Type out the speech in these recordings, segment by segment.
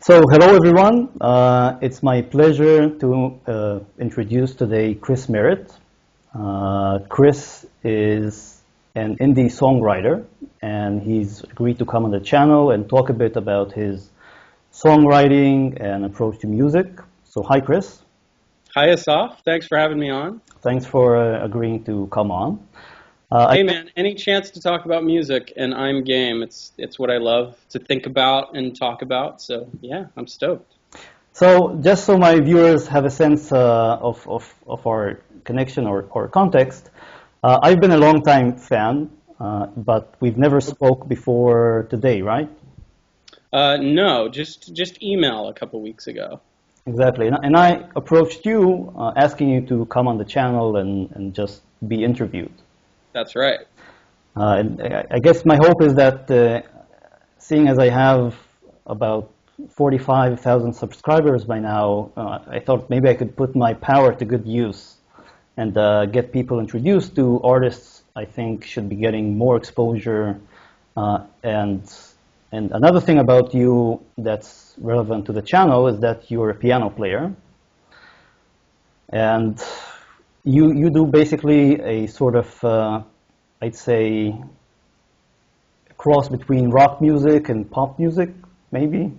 Hello everyone. It's my pleasure to introduce today Chris Merritt. Chris is an indie songwriter, and he's agreed to come on the channel and talk a bit about his songwriting and approach to music. So, hi, Chris. Hi, Asaf. Thanks for having me on. Thanks for agreeing to come on. Hey, man, any chance to talk about music, and I'm game. It's what I love to think about and talk about, so yeah, I'm stoked. So, just so my viewers have a sense of our connection or context, I've been a long-time fan, but we've never spoke before today, right? No, just email a couple weeks ago. Exactly. And I approached you asking you to come on the channel and just be interviewed. That's right. And I guess my hope is that seeing as I have about 45,000 subscribers by now, I thought maybe I could put my power to good use and get people introduced to artists I think should be getting more exposure. And another thing about you that's relevant to the channel is that you're a piano player. And you do basically a sort of, I'd say, a cross between rock music and pop music, maybe?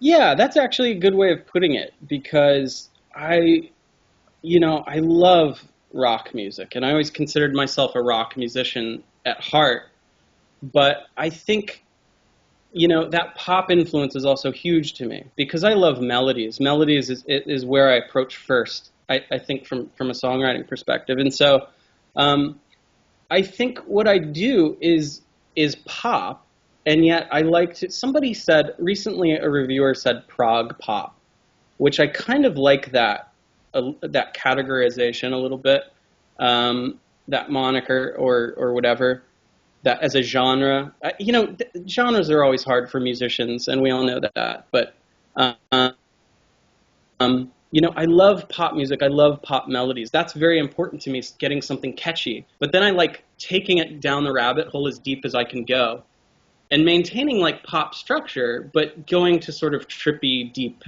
Yeah, that's actually a good way of putting it, because I love rock music, and I always considered myself a rock musician at heart, but I think that pop influence is also huge to me because I love melodies. Melodies is where I approach first, I think, from a songwriting perspective. And so I think what I do is pop, and yet I like to, somebody said, recently a reviewer said prog pop, which I kind of like that categorization a little bit, that moniker or whatever. That as a genre, genres are always hard for musicians, and we all know that. But I love pop music. I love pop melodies. That's very important to me, getting something catchy. But then I like taking it down the rabbit hole as deep as I can go, and maintaining like pop structure, but going to sort of trippy, deep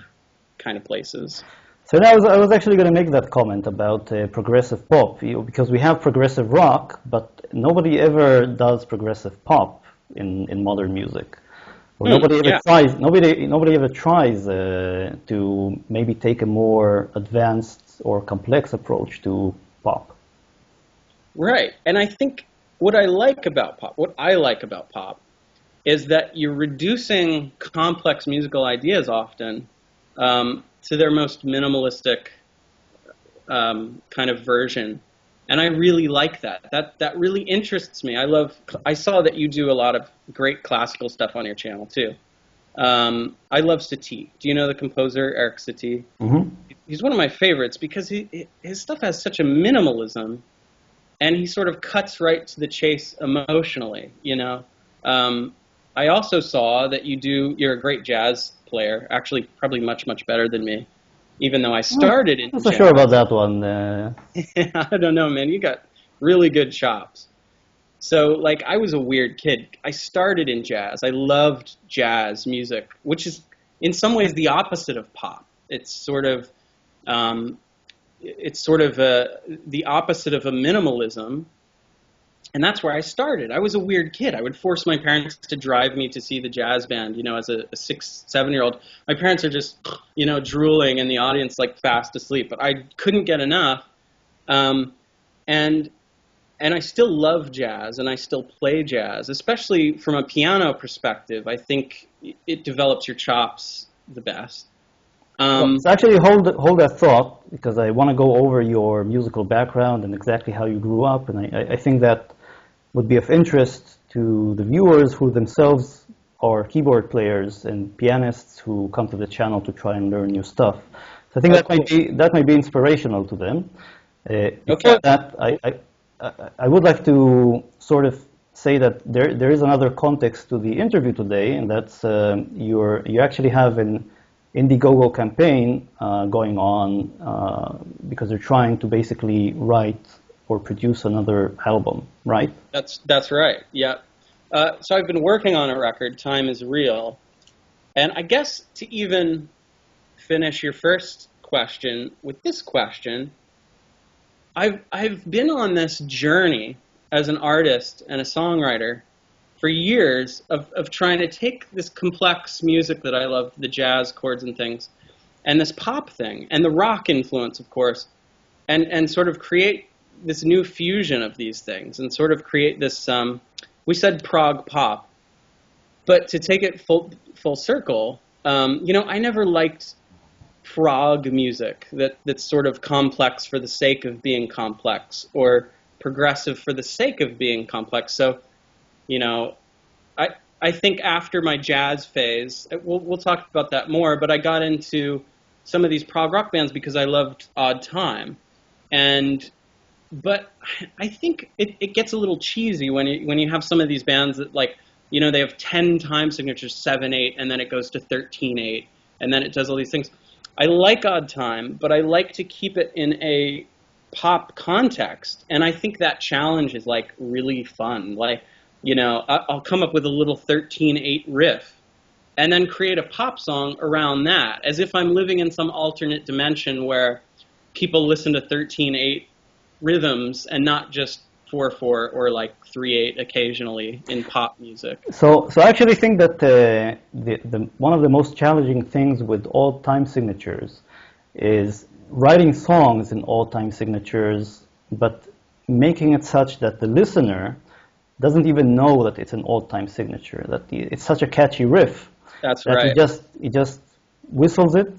kind of places. So now I was actually going to make that comment about progressive pop, because we have progressive rock, but nobody ever does progressive pop in modern music. Or nobody ever tries to maybe take a more advanced or complex approach to pop. Right, and I think what I like about pop is that you're reducing complex musical ideas often to their most minimalistic kind of version. And I really like that. That really interests me. I saw that you do a lot of great classical stuff on your channel too. I love Satie. Do you know the composer Eric Satie? Mm-hmm. He's one of my favorites because his stuff has such a minimalism, and he sort of cuts right to the chase emotionally. I also saw that you're a great jazz player, actually probably much, much better than me, even though I started in jazz. I'm not so sure about that one. I don't know, man. You got really good chops. So, like, I was a weird kid. I started in jazz. I loved jazz music, which is in some ways the opposite of pop. It's sort of the opposite of a minimalism. And that's where I started. I was a weird kid. I would force my parents to drive me to see the jazz band, as a 6, 7-year-old. My parents are just, drooling in the audience like fast asleep. But I couldn't get enough. And I still love jazz, and I still play jazz, especially from a piano perspective. I think it develops your chops the best. So actually hold that thought, because I want to go over your musical background and exactly how you grew up. And I think that would be of interest to the viewers who themselves are keyboard players and pianists who come to the channel to try and learn new stuff. So I think that might be inspirational to them. Before that, I would like to sort of say that there is another context to the interview today, and that's you actually have an Indiegogo campaign going on because they're trying to basically write or produce another album, right? That's right, yeah. So I've been working on a record, Time Is Real, And I guess to even finish your first question with this question, I've been on this journey as an artist and a songwriter for years of trying to take this complex music that I love, the jazz chords and things, and this pop thing, and the rock influence, of course, and sort of create this new fusion of these things, and sort of create this, we said prog pop, but to take it full circle, I never liked prog music that's sort of complex for the sake of being complex, or progressive for the sake of being complex. So, I think after my jazz phase, we'll talk about that more, but I got into some of these prog rock bands because I loved Odd Time. But I think it gets a little cheesy when you have some of these bands that, like, they have 10 time signatures, 7/8, and then it goes to 13/8, and then it does all these things. I like Odd Time, but I like to keep it in a pop context, and I think that challenge is, like, really fun. Like, I'll come up with a little 13/8 riff, and then create a pop song around that, as if I'm living in some alternate dimension where people listen to 13/8 rhythms and not just 4/4 or like 3/8 occasionally in pop music. So I actually think that one of the most challenging things with all time signatures is writing songs in all time signatures, but making it such that the listener doesn't even know that it's an all time signature. That it's such a catchy riff. That's that right. He just whistles it,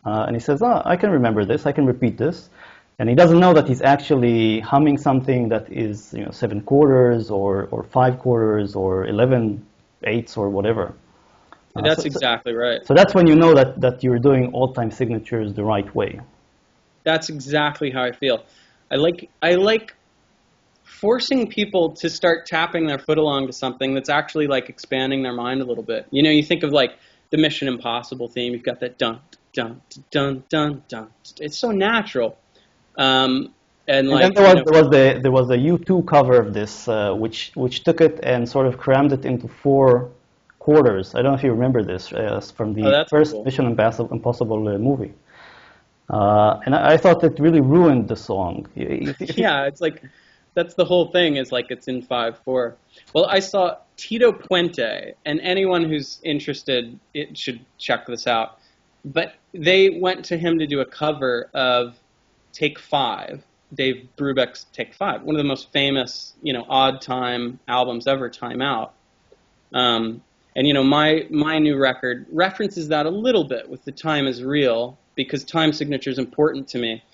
and he says, "Oh, I can remember this. I can repeat this." And he doesn't know that he's actually humming something that is 7/4 or 5/4 or 11/8 or whatever. That's exactly right. So that's when you know that you're doing all-time signatures the right way. That's exactly how I feel. I like forcing people to start tapping their foot along to something that's actually like expanding their mind a little bit. You think of like the Mission Impossible theme. You've got that dun dun dun dun dun. It's so natural. And like, then there was a U2 cover of this, which took it and sort of crammed it into 4/4. I don't know if you remember this from the first cool. Mission Impossible movie. And I thought it really ruined the song. Yeah, it's like that's the whole thing. Is like it's in 5/4. Well, I saw Tito Puente, and anyone who's interested, it should check this out. But they went to him to do a cover of Take 5, Dave Brubeck's Take 5, one of the most famous, odd time albums ever, Time Out. And my new record references that a little bit with the Time Is Real, because time signature is important to me.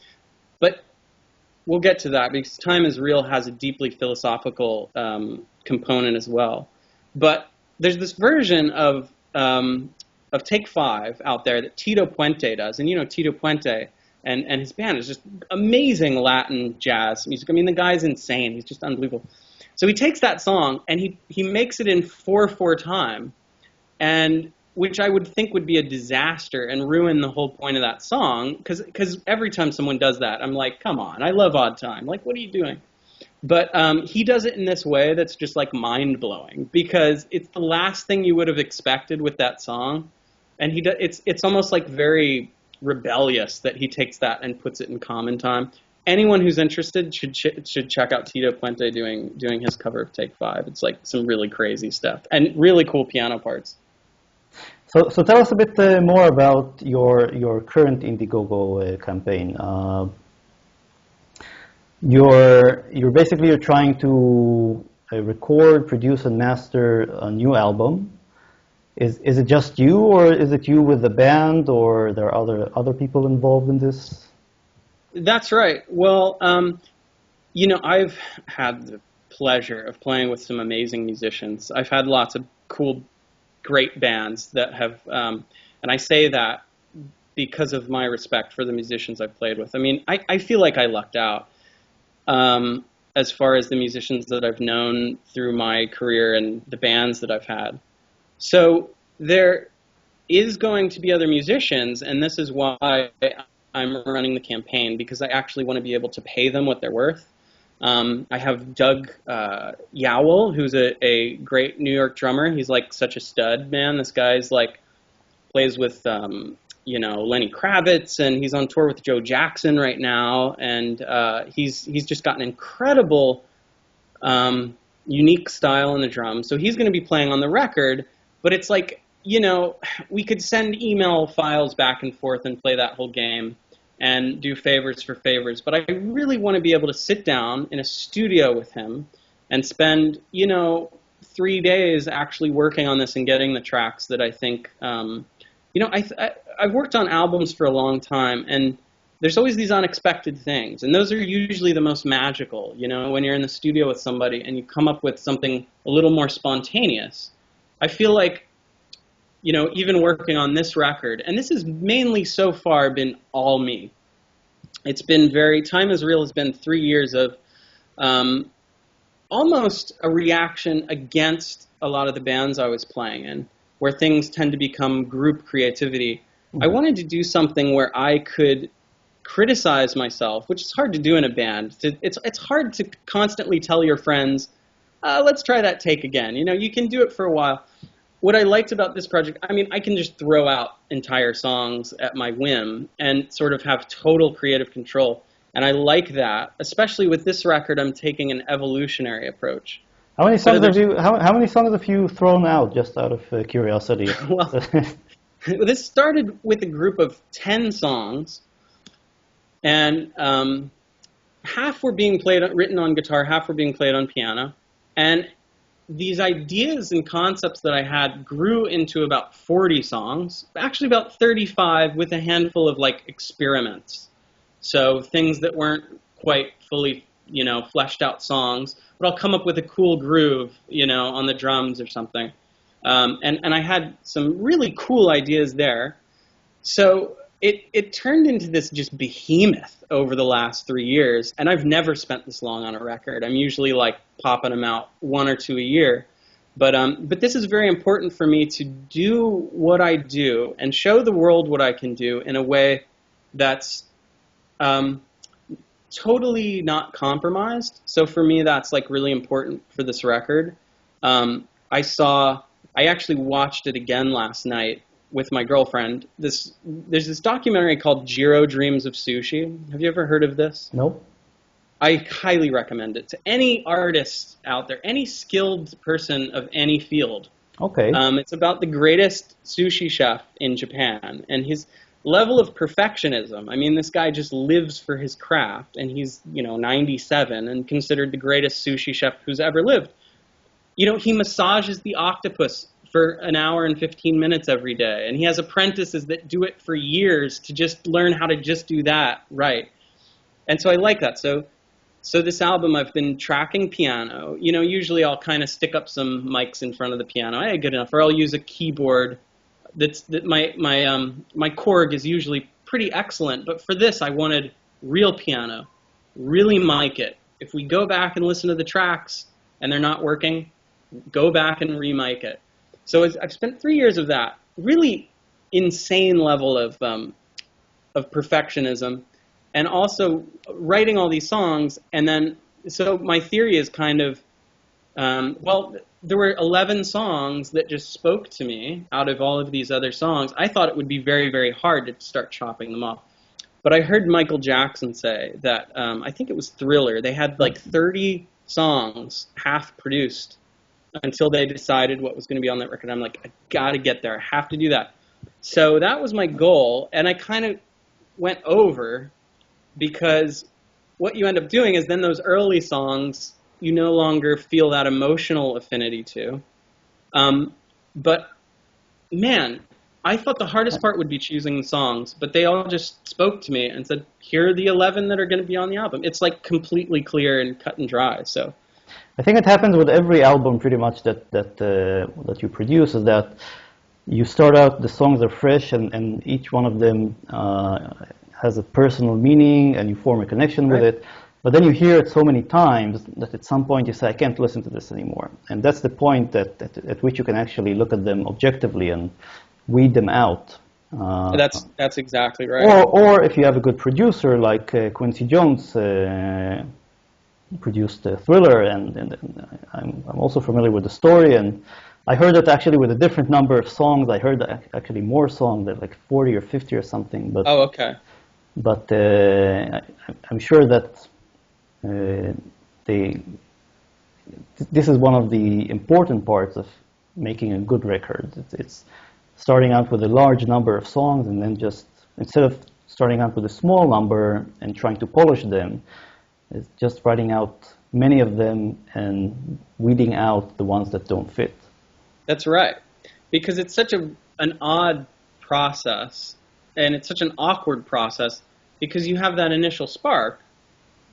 But we'll get to that, because Time Is Real has a deeply philosophical component as well. But there's this version of Take 5 out there that Tito Puente does, and Tito Puente and his band is just amazing Latin jazz music. I mean, the guy's insane. He's just unbelievable. So he takes that song and he makes it in 4/4 time, and which I would think would be a disaster and ruin the whole point of that song, because every time someone does that, I'm like, come on, I love Odd Time. Like, what are you doing? But he does it in this way that's just like mind-blowing, because it's the last thing you would have expected with that song, and it's almost like very rebellious that he takes that and puts it in common time. Anyone who's interested should check out Tito Puente doing his cover of Take 5. It's like some really crazy stuff and really cool piano parts. So tell us a bit more about your current Indiegogo campaign. You're trying to record, produce, and master a new album. Is it just you, or is it you with the band, or there are other people involved in this? That's right. Well, I've had the pleasure of playing with some amazing musicians. I've had lots of cool, great bands that have, and I say that because of my respect for the musicians I've played with. I mean, I feel like I lucked out as far as the musicians that I've known through my career and the bands that I've had. So there is going to be other musicians, and this is why I'm running the campaign, because I actually want to be able to pay them what they're worth. I have Doug Yowell, who's a great New York drummer. He's like such a stud, man. This guy's like plays with Lenny Kravitz, and he's on tour with Joe Jackson right now, and he's just got an incredible unique style on the drums. So he's going to be playing on the record, but it's like, we could send email files back and forth and play that whole game and do favors for favors, but I really want to be able to sit down in a studio with him and spend 3 days actually working on this and getting the tracks that I think I've worked on albums for a long time, and there's always these unexpected things, and those are usually the most magical, when you're in the studio with somebody and you come up with something a little more spontaneous. I feel like, even working on this record, and this has mainly so far been all me. It's been Time Is Real has been 3 years of almost a reaction against a lot of the bands I was playing in, where things tend to become group creativity. Mm-hmm. I wanted to do something where I could criticize myself, which is hard to do in a band. It's hard to constantly tell your friends, let's try that take again. You can do it for a while. What I liked about this project, I can just throw out entire songs at my whim and sort of have total creative control. And I like that, especially with this record. I'm taking an evolutionary approach. How many songs have you thrown out, just out of curiosity? Well, this started with a group of 10 songs, and half were being written on guitar, half were being played on piano. And these ideas and concepts that I had grew into about 40 songs, actually about 35 with a handful of experiments. So things that weren't quite fully, fleshed out songs, but I'll come up with a cool groove, on the drums or something. And I had some really cool ideas there. So it turned into this just behemoth over the last 3 years, and I've never spent this long on a record. I'm usually popping them out 1 or 2 a year. But this is very important for me to do what I do and show the world what I can do in a way that's totally not compromised. So for me, that's really important for this record. I actually watched it again last night with my girlfriend. There's this documentary called Jiro Dreams of Sushi. Have you ever heard of this? Nope. I highly recommend it to any artist out there, any skilled person of any field. Okay. It's about the greatest sushi chef in Japan and his level of perfectionism. This guy just lives for his craft, and he's 97 and considered the greatest sushi chef who's ever lived. He massages the octopus for an hour and 15 minutes every day, and he has apprentices that do it for years to just learn how to just do that right. And so I like that. So this album, I've been tracking piano. Usually I'll kind of stick up some mics in front of the piano. Hey, good enough. Or I'll use a keyboard. My Korg is usually pretty excellent, but for this I wanted real piano, really mic it. If we go back and listen to the tracks and they're not working, go back and re-mic it. So I've spent 3 years of that really insane level of perfectionism, and also writing all these songs. And then, so my theory is kind of, there were 11 songs that just spoke to me out of all of these other songs. I thought it would be very, very hard to start chopping them off. But I heard Michael Jackson say that, I think it was Thriller, they had 30 songs half produced until they decided what was going to be on that record. I'm like, I got to get there. I have to do that. So that was my goal, and I kind of went over, because what you end up doing is then those early songs you no longer feel that emotional affinity to. But man, I thought the hardest part would be choosing the songs, but they all just spoke to me and said, here are the 11 that are going to be on the album. It's completely clear and cut and dry. So I think it happens with every album pretty much that you produce, is that you start out, the songs are fresh, and each one of them has a personal meaning, and you form a connection with it. But then you hear it so many times that at some point you say, I can't listen to this anymore. And that's the point at which you can actually look at them objectively and weed them out. That's exactly right. Or if you have a good producer like Quincy Jones produced Thriller, and I'm also familiar with the story, and I heard it actually with a different number of songs. I heard actually more songs, like 40 or 50 or something. But Oh, okay. but I'm sure that they this is one of the important parts of making a good record. It's starting out with a large number of songs, and then just instead of starting out with a small number and trying to polish them, it's just writing out many of them and weeding out the ones that don't fit. That's right. Because it's such an odd process, and it's such an awkward process, because you have that initial spark,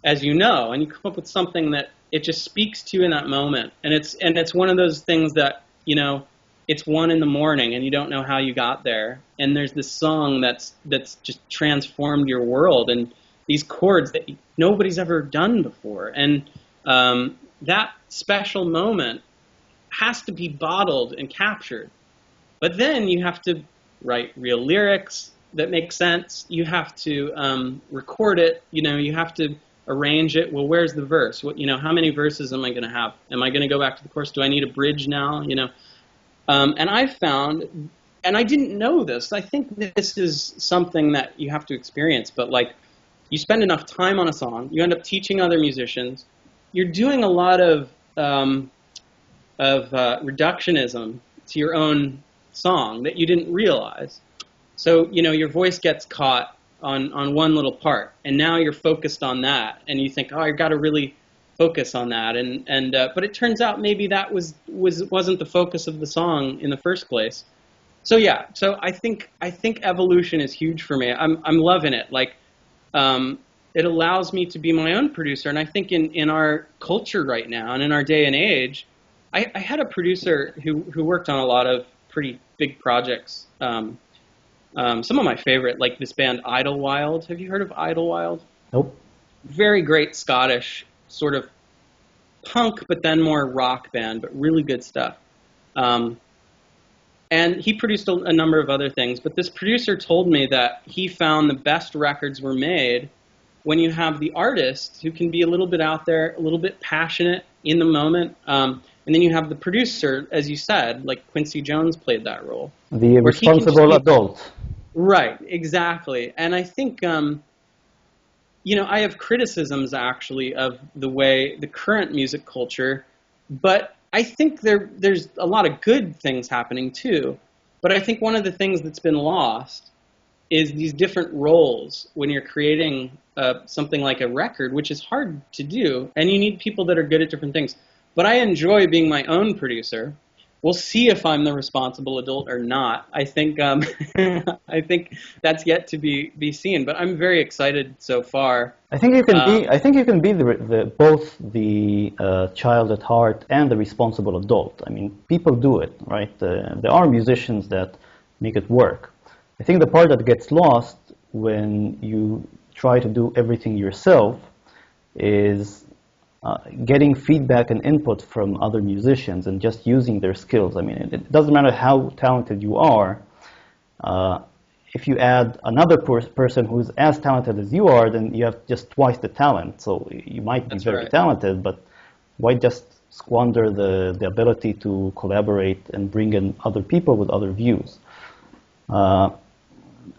as you know, and you come up with something that it just speaks to you in that moment. And it's one of those things that, you know, it's 1 a.m. and you don't know how you got there. And there's this song that's just transformed your world, and these chords that nobody's ever done before. And that special moment has to be bottled and captured. But then you have to write real lyrics that make sense. You have to record it. You know, you have to arrange it. Well, where's the verse? What, you know, how many verses am I going to have? Am I going to go back to the chorus? Do I need a bridge now? You know, and I found, and I didn't know this. I think this is something that you have to experience. But like, you spend enough time on a song, you end up teaching other musicians. You're doing a lot of reductionism to your own song that you didn't realize. So, you know, your voice gets caught on one little part, and now you're focused on that, and you think, oh, I've got to really focus on that, but it turns out maybe that wasn't the focus of the song in the first place. So yeah, so I think evolution is huge for me. I'm loving it. Like, it allows me to be my own producer, and I think in our culture right now and in our day and age, I had a producer who worked on a lot of pretty big projects. Some of my favorite, like this band Idlewild. Have you heard of Idlewild? Nope. Very great Scottish sort of punk, but then more rock band, but really good stuff. And he produced a number of other things. But this producer told me that he found the best records were made when you have the artist who can be a little bit out there, a little bit passionate in the moment. And then you have the producer, as you said, like Quincy Jones played that role. The responsible adult. Right, exactly. And I think, you know, I have criticisms actually of the way the current music culture, but I think there's a lot of good things happening too. But I think one of the things that's been lost is these different roles when you're creating something like a record, which is hard to do, and you need people that are good at different things. But I enjoy being my own producer. We'll see if I'm the responsible adult or not. I think I think that's yet to be seen. But I'm very excited so far. I think you can be. I think you can be both the child at heart and the responsible adult. I mean, people do it, right? There are musicians that make it work. I think the part that gets lost when you try to do everything yourself is getting feedback and input from other musicians and just using their skills. I mean, it doesn't matter how talented you are. If you add another person who's as talented as you are, then you have just twice the talent. So you might be very talented, but why just squander the ability to collaborate and bring in other people with other views?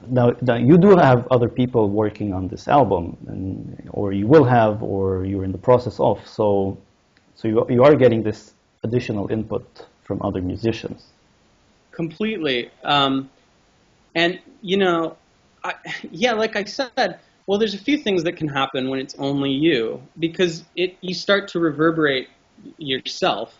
Now, you do have other people working on this album, or you will have, or you're in the process of. So you are getting this additional input from other musicians. Completely. And, you know, like I said, well, there's a few things that can happen when it's only you, because you start to reverberate yourself.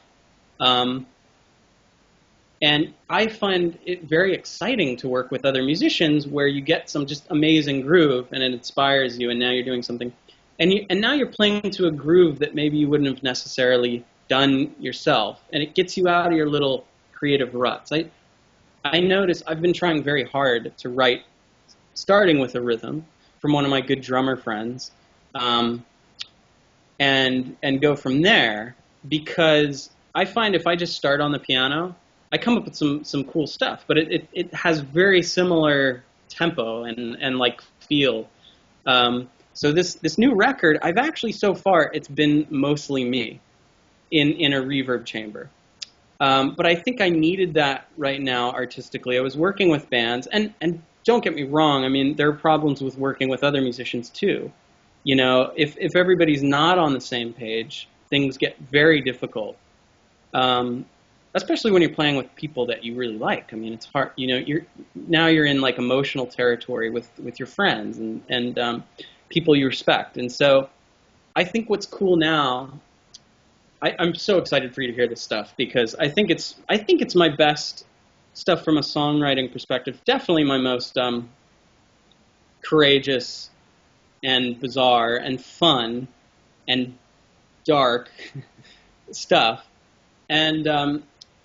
And I find it very exciting to work with other musicians where you get some just amazing groove and it inspires you, and now you're doing something. And now you're playing to a groove that maybe you wouldn't have necessarily done yourself, and it gets you out of your little creative ruts. I notice I've been trying very hard to write, starting with a rhythm from one of my good drummer friends, and go from there, because I find if I just start on the piano, I come up with some cool stuff, but it has very similar tempo and like feel. So this new record, I've actually so far it's been mostly me in a reverb chamber. But I think I needed that right now artistically. I was working with bands, and don't get me wrong, I mean, there are problems with working with other musicians too. You know, if everybody's not on the same page, things get very difficult. Um, Especially when you're playing with people that you really like. I mean, it's hard. You know, you're in like emotional territory with your friends and people you respect. And so, I think what's cool now. I'm so excited for you to hear this stuff because I think it's my best stuff from a songwriting perspective. Definitely my most courageous and bizarre and fun and dark stuff. And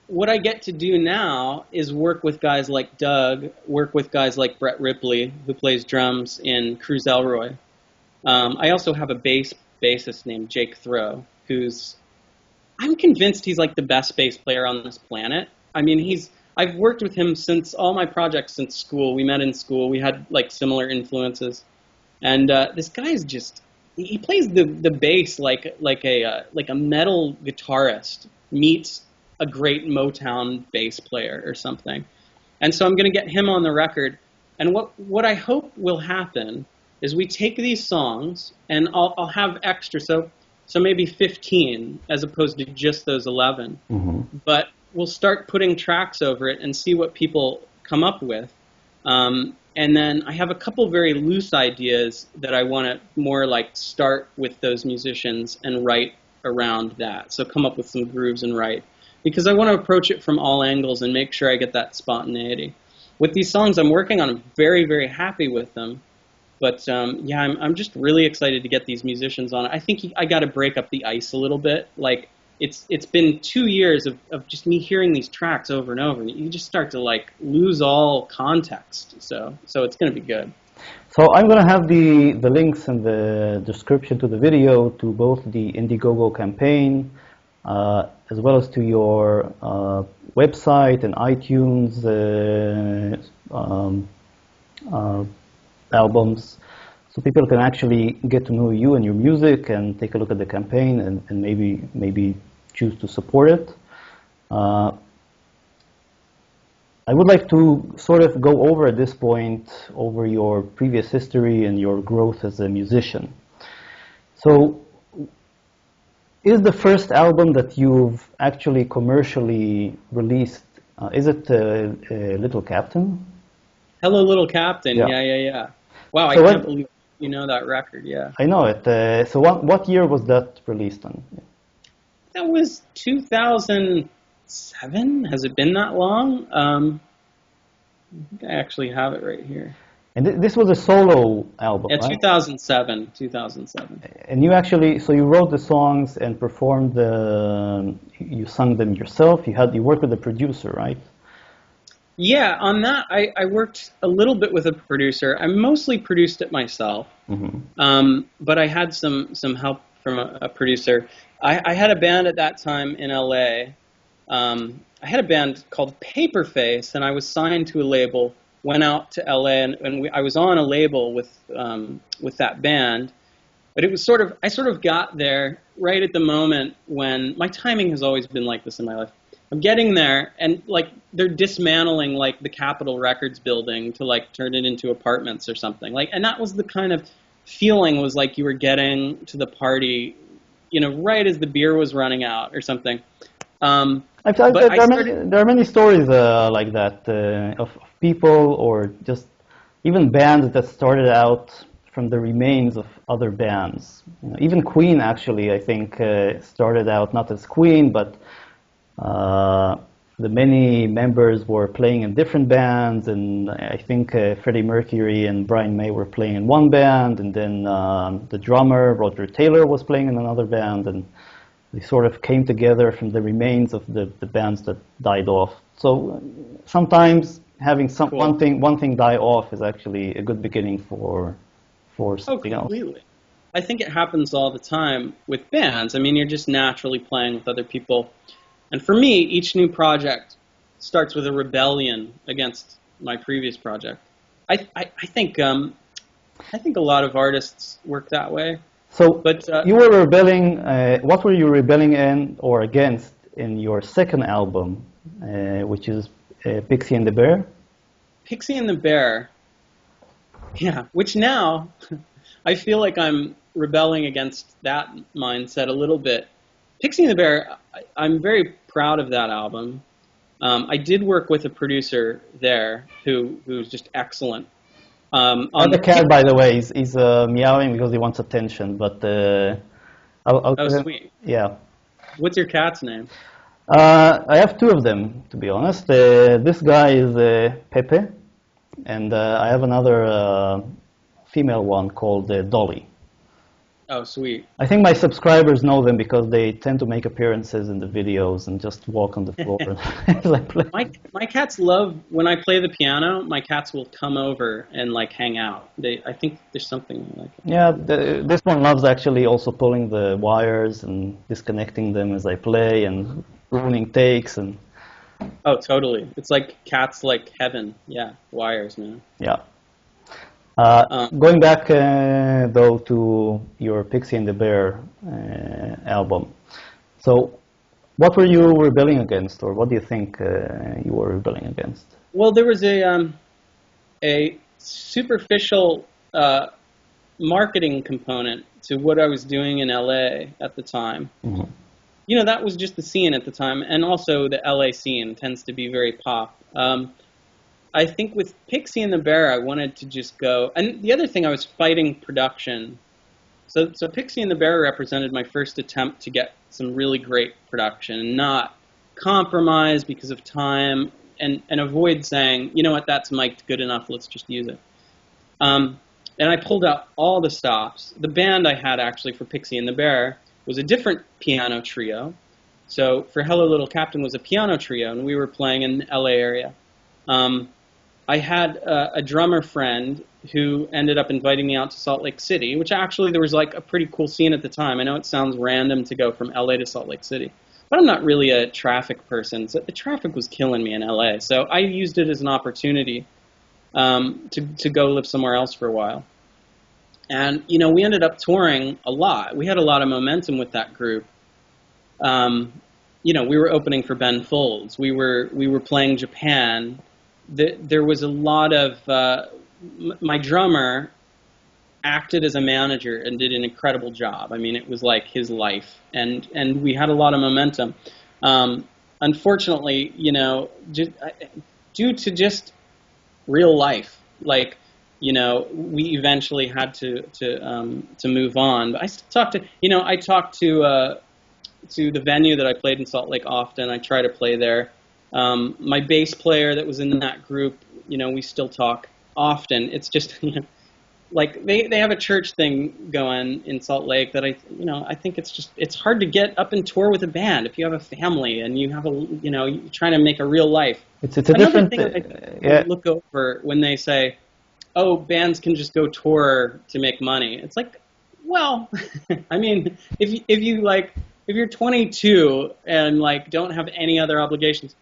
what I get to do now is work with guys like Doug, work with guys like Brett Ripley, who plays drums in Cruz Elroy. I also have a bassist named Jake Throw, I'm convinced he's like the best bass player on this planet. I mean, I've worked with him since all my projects since school. We met in school. We had like similar influences. And this guy is he plays the bass like a metal guitarist meets a great Motown bass player or something. And so I'm going to get him on the record. And what I hope will happen is we take these songs and I'll have extra. So maybe 15 as opposed to just those 11. Mm-hmm. But we'll start putting tracks over it and see what people come up with. And then I have a couple very loose ideas that I want to more like start with those musicians and write around that. So come up with some grooves and write. Because I want to approach it from all angles and make sure I get that spontaneity. With these songs I'm working on, I'm very, very happy with them. But yeah, I'm just really excited to get these musicians on. I think I got to break up the ice a little bit. Like it's been 2 years of just me hearing these tracks over and over. And you just start to like lose all context. So it's going to be good. So I'm going to have the links in the description to the video to both the Indiegogo campaign as well as to your website and iTunes albums, so people can actually get to know you and your music and take a look at the campaign and maybe choose to support it. I would like to sort of go over at this point over your previous history and your growth as a musician. So, is the first album that you've actually commercially released, is it Little Captain? Hello, Little Captain. Yeah. Wow, So I can't believe you know that record. Yeah. I know it. So what year was that released on? That was 2007. Has it been that long? I think I actually have it right here. And this was a solo album, Yeah, right? 2007. And you wrote the songs and performed you sung them yourself. You worked with a producer, right? Yeah, on that, I worked a little bit with a producer. I mostly produced it myself, but I had some help from a producer. I had a band at that time in LA. I had a band called Paperface, and I was signed to a label, went out to LA, and I was on a label with that band. But it was I sort of got there right at the moment when, my timing has always been like this in my life. I'm getting there, and like they're dismantling like the Capitol Records building to like turn it into apartments or something. Like, and that was the kind of feeling, was like you were getting to the party, you know, right as the beer was running out or something. There are many stories like that of people or just even bands that started out from the remains of other bands. You know, even Queen actually, I think, started out not as Queen, but the many members were playing in different bands, and I think Freddie Mercury and Brian May were playing in one band, and then the drummer, Roger Taylor, was playing in another band, and they sort of came together from the remains of the bands that died off. So sometimes having Cool. one thing die off is actually a good beginning for something else. Completely. I think it happens all the time with bands. I mean, you're just naturally playing with other people. And for me, each new project starts with a rebellion against my previous project. I think a lot of artists work that way. So But you were rebelling. What were you rebelling in or against in your second album, which is Pixie and the Bear. Pixie and the Bear, yeah, which now I feel like I'm rebelling against that mindset a little bit. Pixie and the Bear, I'm very proud of that album. I did work with a producer there who's just excellent. On The cat, by the way, is meowing because he wants attention, but oh, sweet. Yeah. What's your cat's name? I have two of them, to be honest. This guy is Pepe, and I have another female one called Dolly. Oh, sweet. I think my subscribers know them because they tend to make appearances in the videos and just walk on the floor as I play. My cats love, when I play the piano, my cats will come over and like hang out. I think there's something like it. Yeah, this one loves actually also pulling the wires and disconnecting them as I play and ruining takes and... Oh, totally. It's like cats like heaven. Yeah, wires, man. Yeah. Going back, though, to your Pixie and the Bear album. So, what were you rebelling against, or what do you think you were rebelling against? Well, there was a superficial marketing component to what I was doing in LA at the time. Mm-hmm. You know, that was just the scene at the time, and also the LA scene tends to be very pop. I think with Pixie and the Bear, I wanted to just go, and the other thing, I was fighting production. So Pixie and the Bear represented my first attempt to get some really great production and not compromise because of time and avoid saying, you know what, that's mic'd good enough, let's just use it. And I pulled out all the stops. The band I had actually for Pixie and the Bear was a different piano trio. So for Hello Little Captain was a piano trio, and we were playing in the LA area. I had a drummer friend who ended up inviting me out to Salt Lake City, which actually there was like a pretty cool scene at the time. I know it sounds random to go from LA to Salt Lake City, but I'm not really a traffic person. So the traffic was killing me in LA. So I used it as an opportunity to go live somewhere else for a while. And, you know, we ended up touring a lot. We had a lot of momentum with that group. You know, we were opening for Ben Folds. We were playing Japan. There was a lot of, my drummer acted as a manager and did an incredible job. I mean, it was like his life, and we had a lot of momentum. Unfortunately, you know, due to just real life, like, you know, we eventually had to move on. But I still talk to, you know, I talked to the venue that I played in Salt Lake often. I try to play there. My bass player that was in that group, you know, we still talk often. It's just, you know, like they have a church thing going in Salt Lake that I think it's hard to get up and tour with a band if you have a family and you have you're trying to make a real life. It's a different thing I look over when they say, oh, bands can just go tour to make money. It's like, well, I mean, if you're 22 and like don't have any other obligations,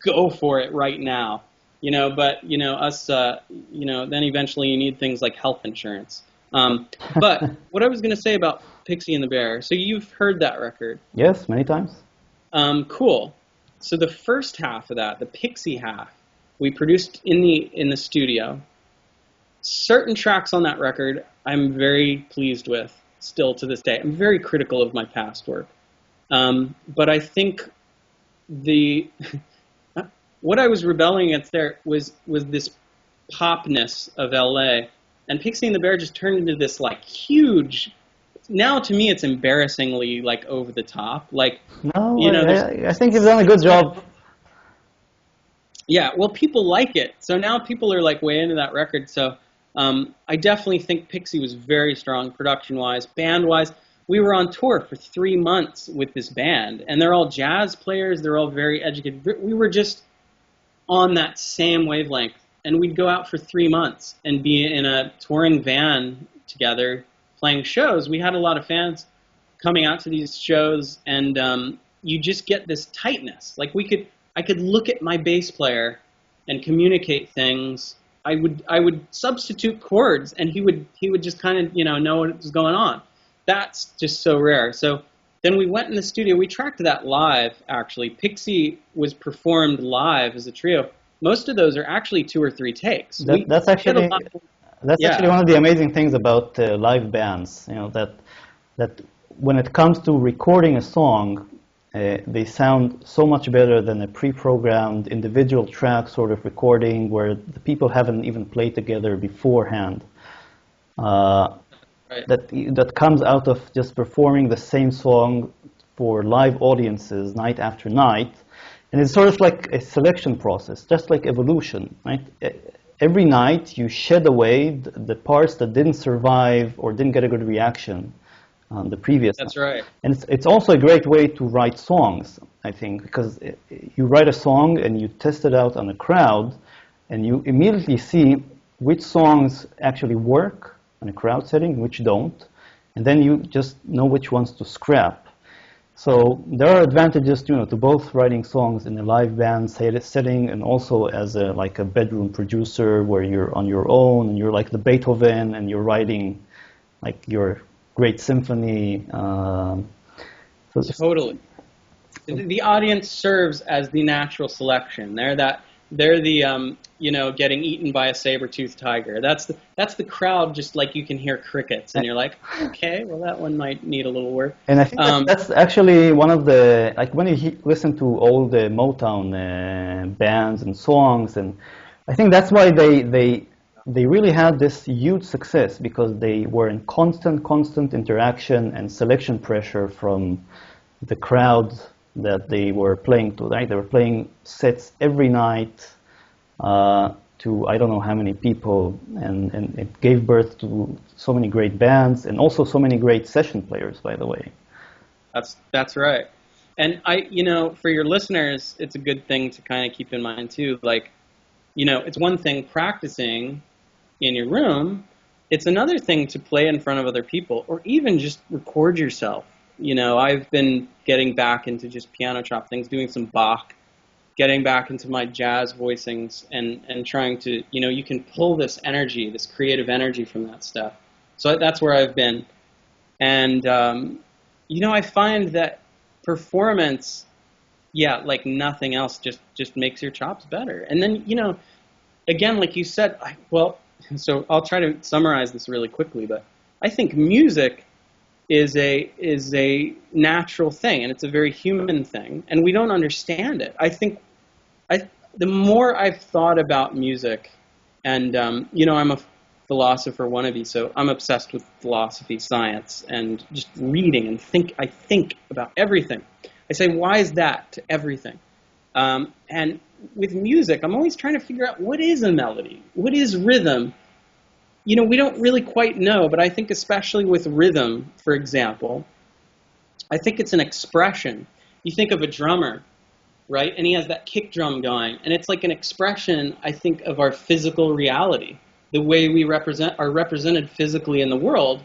go for it right now, you know. But you know us, you know, then eventually you need things like health insurance. But what I was going to say about Pixie and the Bear. So you've heard that record? Yes, many times. Cool. So the first half of that, the Pixie half, we produced in the studio. Certain tracks on that record I'm very pleased with still to this day. I'm very critical of my past work, but I think what I was rebelling against there was this popness of LA, and Pixie and the Bear just turned into this like huge. Now to me, it's embarrassingly like over the top. Like, no, you know, I think you've done a good job. Yeah, well, people like it, so now people are like way into that record. So I definitely think Pixie was very strong production-wise, band-wise. We were on tour for 3 months with this band, and they're all jazz players. They're all very educated. We were just on that same wavelength, and we'd go out for 3 months and be in a touring van together playing shows. We had a lot of fans coming out to these shows, and you just get this tightness. Like I could look at my bass player and communicate things. I would substitute chords, and he would just kind of know what was going on. That's just so rare. So Then we went in the studio. We tracked that live, actually. Pixie was performed live as a trio. Most of those are actually 2 or 3 takes. That's actually Yeah. one of the amazing things about live bands. You know that when it comes to recording a song, they sound so much better than a pre-programmed individual track sort of recording where the people haven't even played together beforehand. Right. That comes out of just performing the same song for live audiences night after night, and it's sort of like a selection process, just like evolution, right? Every night you shed away the parts that didn't survive or didn't get a good reaction on the previous That's night. right. And it's also a great way to write songs, I think, because you write a song and you test it out on a crowd, and you immediately see which songs actually work in a crowd setting, which don't, and then you just know which ones to scrap. So there are advantages, to both writing songs in a live band setting and also as like a bedroom producer where you're on your own and you're like the Beethoven and you're writing like your great symphony. Totally. The audience serves as the natural selection. They're the getting eaten by a saber-toothed tiger. That's the crowd, just like you can hear crickets, and you're like, okay, well that one might need a little work. And I think that's actually one of the, like when you listen to all the Motown bands and songs, and I think that's why they really had this huge success, because they were in constant interaction and selection pressure from the crowd that they were playing to, right? They were playing sets every night to I don't know how many people, and it gave birth to so many great bands and also so many great session players, by the way. That's right. And for your listeners, it's a good thing to kind of keep in mind too. Like, it's one thing practicing in your room. It's another thing to play in front of other people, or even just record yourself. I've been getting back into just piano chop things, doing some Bach, getting back into my jazz voicings, and trying to, you can pull this energy, this creative energy from that stuff. So that's where I've been. And, I find that performance, like nothing else, just makes your chops better. And then, again, like you said, so I'll try to summarize this really quickly, but I think music is a natural thing, and it's a very human thing, and we don't understand it. I think the more I've thought about music, and I'm a philosopher wannabe, so I'm obsessed with philosophy, science, and just reading and I think about everything. I say, why is that to everything? And with music, I'm always trying to figure out, what is a melody? What is rhythm? We don't really quite know, but I think especially with rhythm, for example, I think it's an expression. You think of a drummer, right? And he has that kick drum going, and it's like an expression, I think, of our physical reality, the way we are represented physically in the world.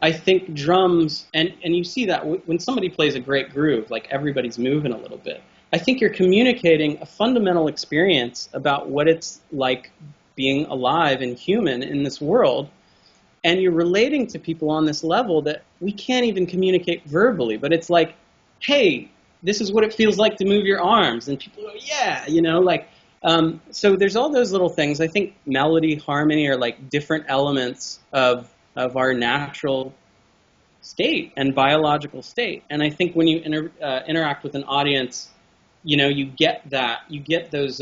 I think drums, and you see that when somebody plays a great groove, like everybody's moving a little bit. I think you're communicating a fundamental experience about what it's like being alive and human in this world, and you're relating to people on this level that we can't even communicate verbally, but it's like, hey, this is what it feels like to move your arms, and people go, yeah, so there's all those little things. I think melody, harmony are like different elements of our natural state and biological state, and I think when you interact with an audience, you get that, you get those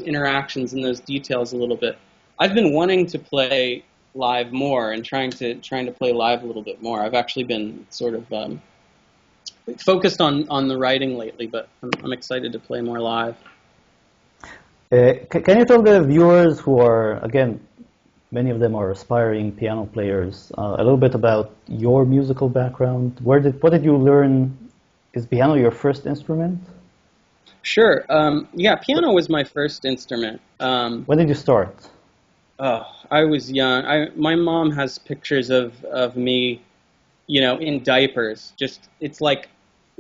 interactions and those details a little bit. I've been wanting to play live more and trying to play live a little bit more. I've actually been sort of focused on the writing lately, but I'm excited to play more live. Can you tell the viewers who are, again, many of them are aspiring piano players, a little bit about your musical background? What did you learn? Is piano your first instrument? Sure. Piano was my first instrument. When did you start? Oh, I was young. My mom has pictures of me, in diapers. It's like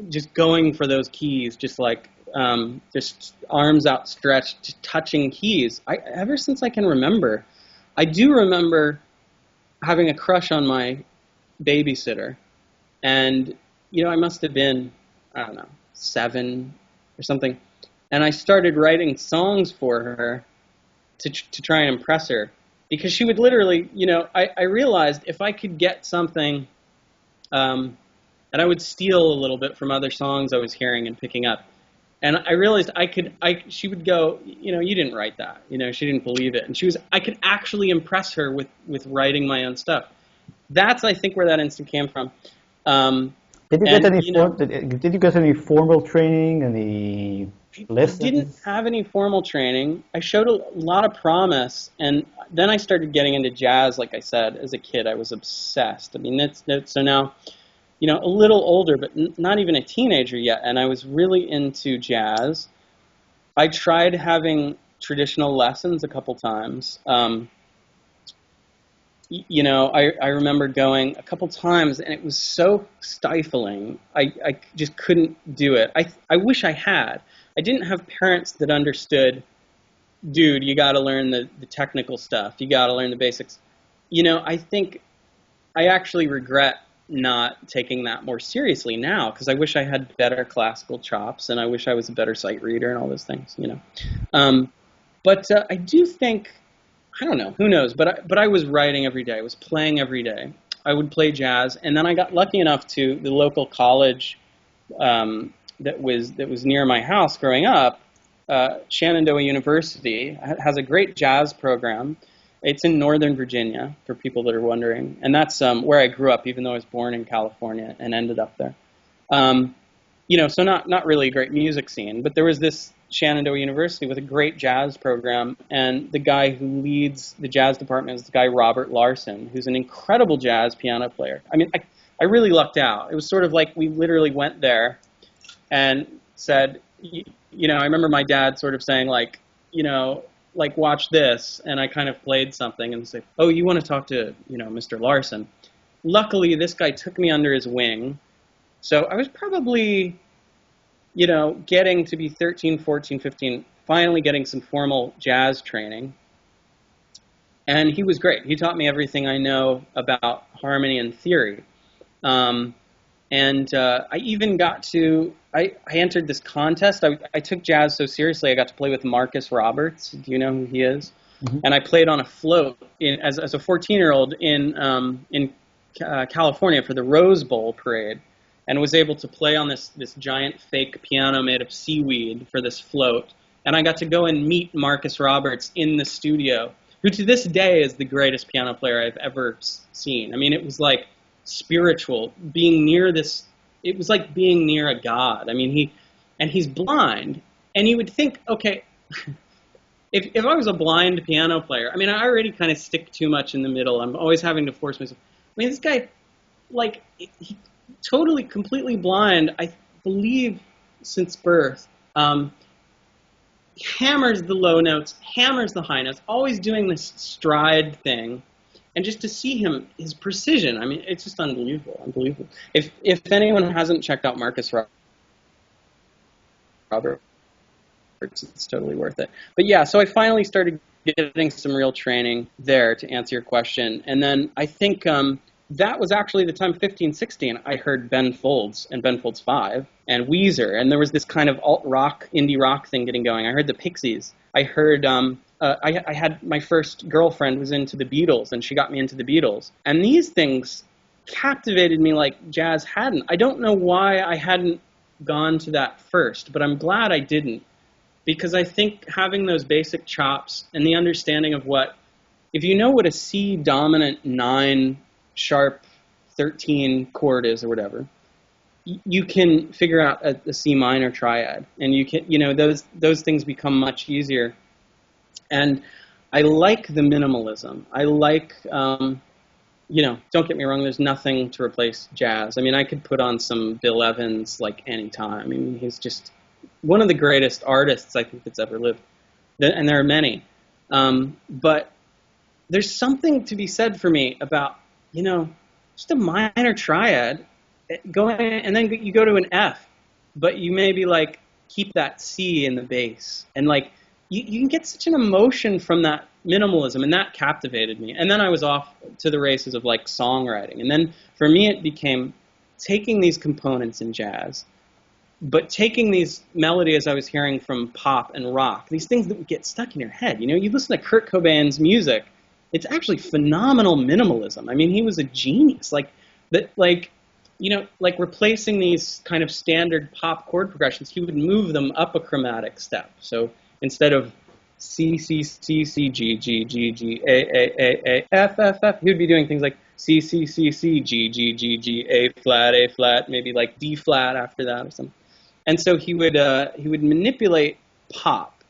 just going for those keys, just like just arms outstretched, touching keys. Ever since I can remember, I do remember having a crush on my babysitter, And, I must have been, I don't know, 7 or something. And I started writing songs for her to try and impress her. Because she would literally, I realized if I could get something, and I would steal a little bit from other songs I was hearing and picking up. And I realized she would go, you didn't write that. She didn't believe it. And I could actually impress her with writing my own stuff. That's, I think, where that instinct came from. Did you get any formal training, any lessons? I didn't have any formal training. I showed a lot of promise, and then I started getting into jazz. Like I said, as a kid, I was obsessed. I mean, so now, a little older, but not even a teenager yet, and I was really into jazz. I tried having traditional lessons a couple times. I remember going a couple times, and it was so stifling. I just couldn't do it. I wish I had. I didn't have parents that understood, dude, you got to learn the technical stuff. You got to learn the basics. I think I actually regret not taking that more seriously now, because I wish I had better classical chops, and I wish I was a better sight reader and all those things, But I do think, I don't know, who knows, but I was writing every day. I was playing every day. I would play jazz, and then I got lucky enough to the local college that was near my house growing up. Shenandoah University has a great jazz program. It's in Northern Virginia, for people that are wondering, and that's where I grew up, even though I was born in California and ended up there. So not really a great music scene, but there was this Shenandoah University with a great jazz program, and the guy who leads the jazz department is the guy Robert Larson, who's an incredible jazz piano player. I mean, I really lucked out. It was sort of like we literally went there and said, I remember my dad sort of saying, like, watch this, and I kind of played something and said, oh, you want to talk to, Mr. Larson. Luckily, this guy took me under his wing, so I was probably, getting to be 13, 14, 15, finally getting some formal jazz training, and he was great. He taught me everything I know about harmony and theory. I even got to, I entered this contest. I took jazz so seriously, I got to play with Marcus Roberts. Do you know who he is? Mm-hmm. And I played on a float as a 14-year-old in California for the Rose Bowl parade, and was able to play on this giant fake piano made of seaweed for this float. And I got to go and meet Marcus Roberts in the studio, who to this day is the greatest piano player I've ever seen. I mean, it was like spiritual, being near this. It was like being near a god. I mean, he's blind, and you would think, okay, if I was a blind piano player, I mean, I already kind of stick too much in the middle. I'm always having to force myself. I mean, this guy, like, he totally, completely blind, I believe, since birth, hammers the low notes, hammers the high notes, always doing this stride thing. And just to see him, his precision, I mean, it's just unbelievable. If anyone hasn't checked out Marcus Roberts, it's totally worth it. But yeah, so I finally started getting some real training there, to answer your question. And then I think that was actually the time, 15, 16, I heard Ben Folds and Ben Folds 5 and Weezer. And there was this kind of alt-rock, indie rock thing getting going. I heard the Pixies. I heard... I had my first girlfriend was into the Beatles, and she got me into the Beatles. And these things captivated me like jazz hadn't. I don't know why I hadn't gone to that first, but I'm glad I didn't, because I think having those basic chops and the understanding of if you know what a C dominant 9 sharp 13 chord is or whatever, you can figure out a C minor triad, and you can, those things become much easier. And I like the minimalism. I like, don't get me wrong, there's nothing to replace jazz. I mean, I could put on some Bill Evans like any time. I mean, he's just one of the greatest artists I think that's ever lived. And there are many. But there's something to be said for me about, just a minor triad going, and then you go to an F, but you maybe like keep that C in the bass, and like, you can get such an emotion from that minimalism, and that captivated me. And then I was off to the races of like songwriting. And then for me it became taking these components in jazz, but taking these melodies I was hearing from pop and rock, these things that would get stuck in your head. You know, you listen to Kurt Cobain's music, it's actually phenomenal minimalism. I mean, he was a genius. Like that, like, you know, like replacing these kind of standard pop chord progressions, he would move them up a chromatic step. So instead of C, C, C, C, G, G, G, G, A, F, F, F, he would be doing things like C, C, C, C, G, G, G, G, A flat, maybe like D flat after that or something. And so he would manipulate pop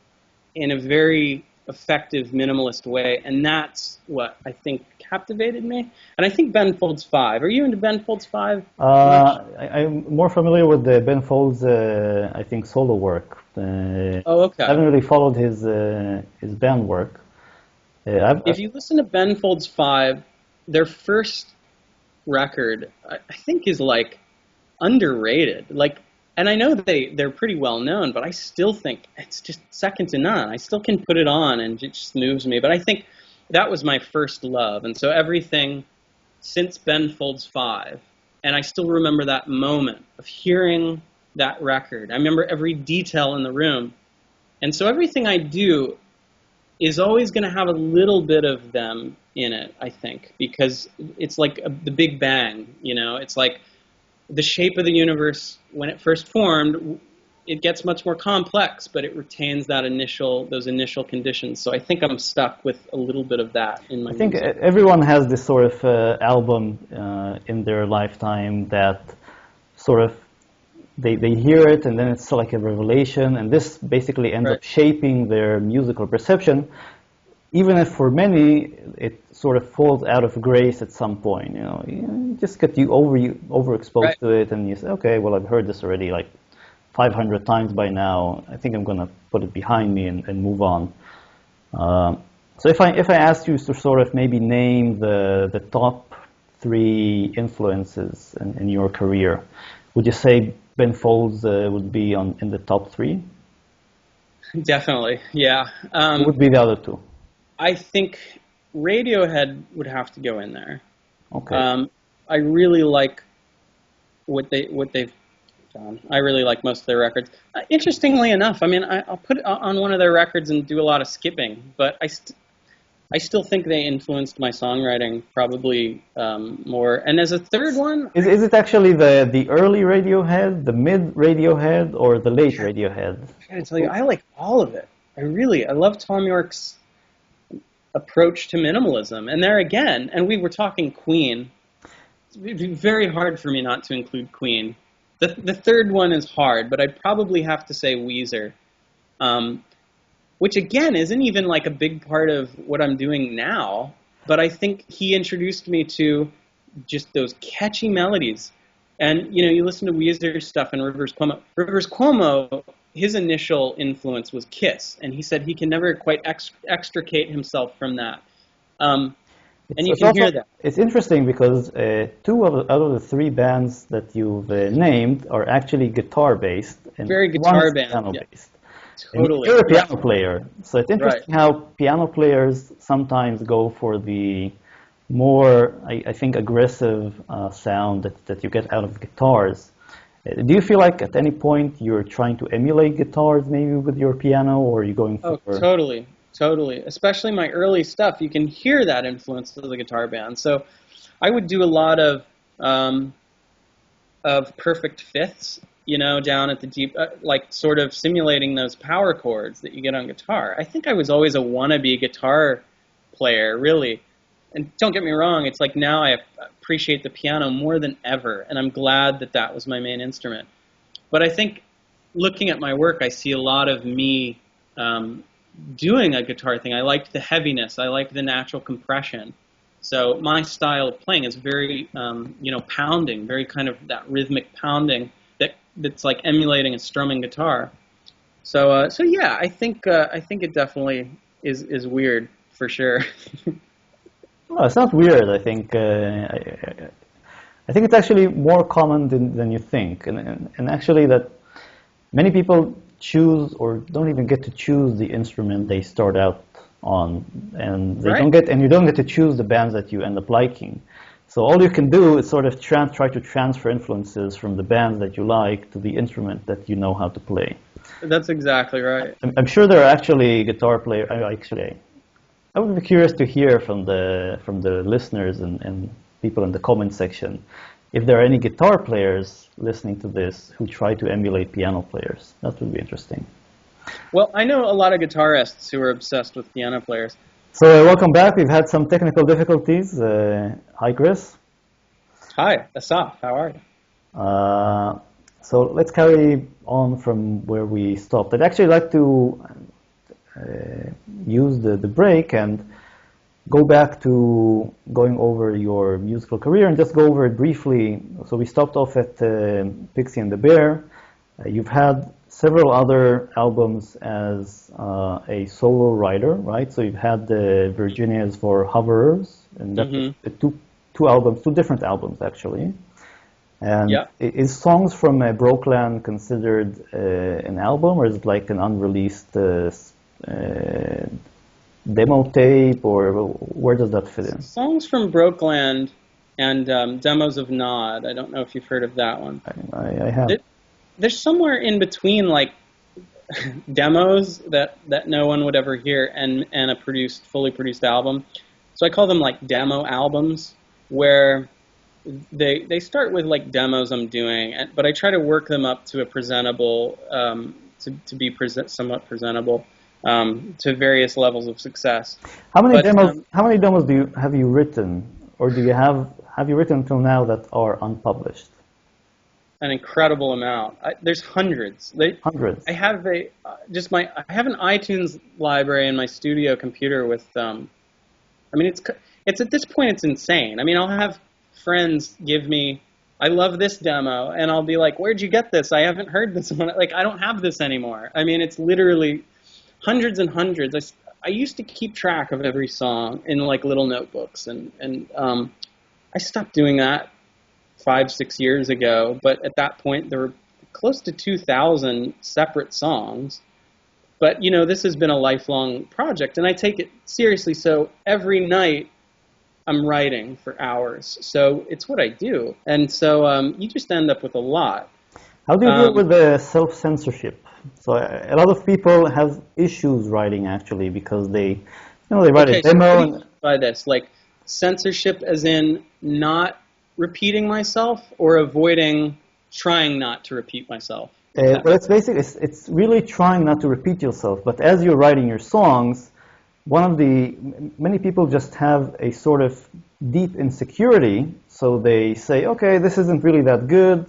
in a very effective minimalist way, and that's what I think captivated me. And I think Ben Folds 5. Are you into Ben Folds 5? I'm more familiar with the Ben Folds, I think, solo work. Oh, okay. I haven't really followed his band work. If you listen to Ben Folds 5, their first record, I think, is like underrated. Like, and I know they're pretty well known, but I still think it's just second to none. I still can put it on and it just moves me. But I think that was my first love. And so everything since Ben Folds 5, and I still remember that moment of hearing that record. I remember every detail in the room. And so everything I do is always going to have a little bit of them in it, I think, because it's like the Big Bang, you know? It's like the shape of the universe, when it first formed, it gets much more complex, but it retains those initial conditions. So I think I'm stuck with a little bit of that in my music. I think everyone has this sort of album in their lifetime that sort of they hear it and then it's like a revelation, and this basically ends up shaping their musical perception, even if for many it sort of falls out of grace at some point. You know, you just get overexposed to it, and you say, okay, well, I've heard this already like 500 times by now. I think I'm going to put it behind me and move on. So if I asked you to sort of maybe name the top 3 influences in your career, would you say Ben Folds would be in the top 3? Definitely, yeah. What would be the other 2? I think Radiohead would have to go in there. Okay. I really like what they've done. I really like most of their records. Interestingly enough, I mean, I'll put it on one of their records and do a lot of skipping, but I still think they influenced my songwriting probably more. And as a third one, is it actually the early Radiohead, the mid Radiohead, or the late Radiohead? I gotta tell you, I like all of it. I love Tom York's approach to minimalism. And there again, and we were talking Queen. It'd be very hard for me not to include Queen. The third one is hard, but I'd probably have to say Weezer, which again isn't even like a big part of what I'm doing now, but I think he introduced me to just those catchy melodies. And, you know, you listen to Weezer's stuff and Rivers Cuomo, his initial influence was Kiss, and he said he can never quite extricate himself from that. And you can hear that. It's interesting because 2 out of the 3 bands that you've named are actually guitar-based. And very guitar-based. Piano-based. Yeah. Totally. And you're a piano player, so it's interesting how piano players sometimes go for the more, I think, aggressive sound that you get out of guitars. Do you feel like at any point you're trying to emulate guitars maybe with your piano, or are you going for... Oh, totally. Totally. Especially my early stuff, you can hear that influence of the guitar band. So I would do a lot of perfect fifths, you know, down at the deep, like sort of simulating those power chords that you get on guitar. I think I was always a wannabe guitar player, really. And don't get me wrong, it's like now I appreciate the piano more than ever, and I'm glad that that was my main instrument. But I think looking at my work, I see a lot of me doing a guitar thing. I liked the heaviness. I liked the natural compression. So my style of playing is very, pounding, very kind of that rhythmic pounding that's like emulating a strumming guitar. So yeah, I think it definitely is weird for sure. Well, it's not weird. I think I think it's actually more common than you think, and actually that many people choose or don't even get to choose the instrument they start out on, and you don't get to choose the bands that you end up liking. So all you can do is sort of try to transfer influences from the bands that you like to the instrument that you know how to play. That's exactly right. I'm sure there are actually guitar players. Actually, I would be curious to hear from the listeners and people in the comment section if there are any guitar players listening to this who try to emulate piano players. That would be interesting. Well, I know a lot of guitarists who are obsessed with piano players. So welcome back. We've had some technical difficulties. Hi, Chris. Hi, Asaf. How are you? So let's carry on from where we stopped. I'd actually like to use the break and go back to going over your musical career and just go over it briefly. So we stopped off at Pixie and the Bear. You've had several other albums as a solo writer, right? So you've had the Virginia's for Hoverers, and that's two albums, two different albums actually. And is Songs from Brokeland considered an album, or is it like an unreleased demo tape, or where does that fit in? Songs from Brokeland and Demos of Nod. I don't know if you've heard of that one. I have. There's somewhere in between, like, demos that no one would ever hear and a fully produced album. So I call them like demo albums, where they start with like demos I'm doing, but I try to work them up to a presentable, to be somewhat presentable, to various levels of success. How many demos have you written, or have you written until now that are unpublished? An incredible amount. There's hundreds. Hundreds. I have I have an iTunes library in my studio computer with I mean, it's at this point it's insane. I mean, I'll have friends give me, I love this demo, and I'll be like, where'd you get this? I haven't heard this one. Like, I don't have this anymore. I mean, it's literally hundreds and hundreds. I used to keep track of every song in like little notebooks, and I stopped doing that 5-6 years ago. But at that point, there were close to 2,000 separate songs. But, you know, this has been a lifelong project, and I take it seriously. So every night I'm writing for hours. So it's what I do. And so you just end up with a lot. How do you deal with the self-censorship? So a lot of people have issues writing, actually, because they write a demo. So what do you mean by this? Like censorship as in not repeating myself, or avoiding trying not to repeat myself? Well, it's really trying not to repeat yourself. But as you're writing your songs, many people just have a sort of deep insecurity. So they say, okay, this isn't really that good,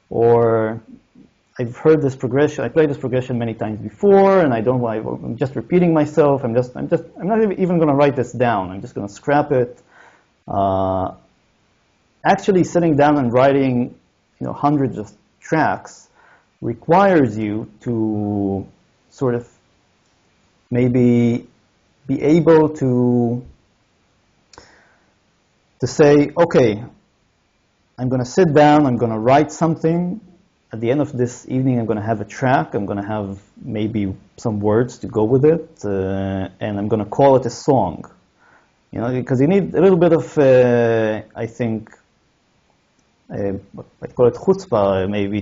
or I've heard this progression, I played this progression many times before, and I'm just repeating myself. I'm not even going to write this down. I'm just going to scrap it. Actually, sitting down and writing, hundreds of tracks requires you to sort of maybe be able to say, okay, I'm going to sit down, I'm going to write something. At the end of this evening, I'm going to have a track, I'm going to have maybe some words to go with it, and I'm going to call it a song. Because you need a little bit of, I think, I'd call it chutzpah, maybe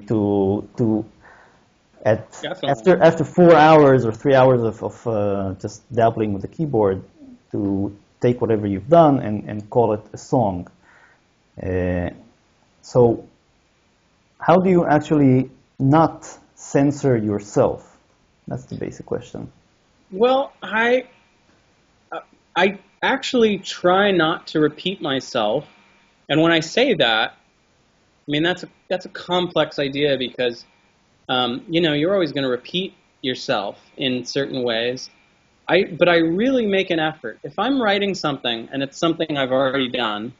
after 4 hours or 3 hours of just dabbling with the keyboard, to take whatever you've done and call it a song. So how do you actually not censor yourself? That's the basic question. Well, I actually try not to repeat myself, and when I say that, I mean that's a complex idea, because you're always going to repeat yourself in certain ways. But I really make an effort. If I'm writing something and it's something I've already done,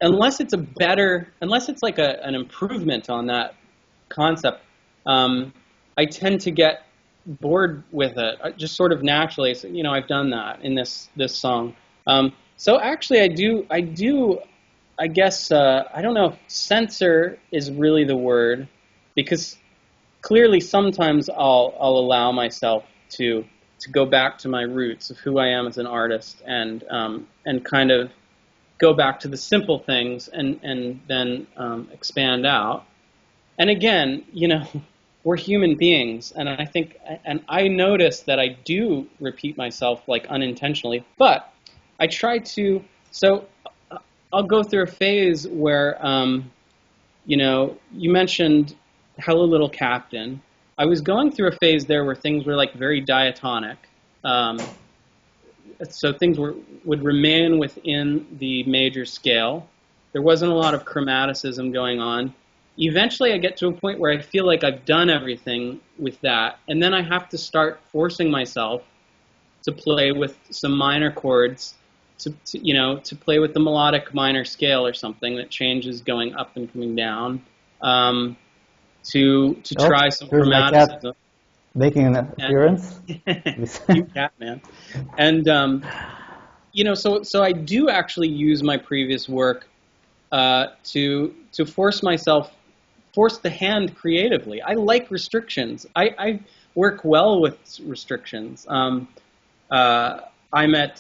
unless it's like an improvement on that concept, I tend to get bored with it, just sort of naturally. So, I've done that in this song. So actually, I do. I guess I don't know if censor is really the word, because clearly sometimes I'll allow myself to go back to my roots of who I am as an artist, and kind go back to the simple things and then expand out. And again, we're human beings, and I think, and I notice that I do repeat myself like unintentionally, but I try to. So I'll go through a phase where, you mentioned Hello Little Captain. I was going through a phase there where things were like very diatonic. So things would remain within the major scale. There wasn't a lot of chromaticism going on. Eventually I get to a point where I feel like I've done everything with that, and then I have to start forcing myself to play with some minor chords, to play with the melodic minor scale or something that changes going up and coming down, to try some chromaticism. Making an appearance. You cat, man. And so I do actually use my previous work to force the hand creatively. I like restrictions. I work well with restrictions. I'm at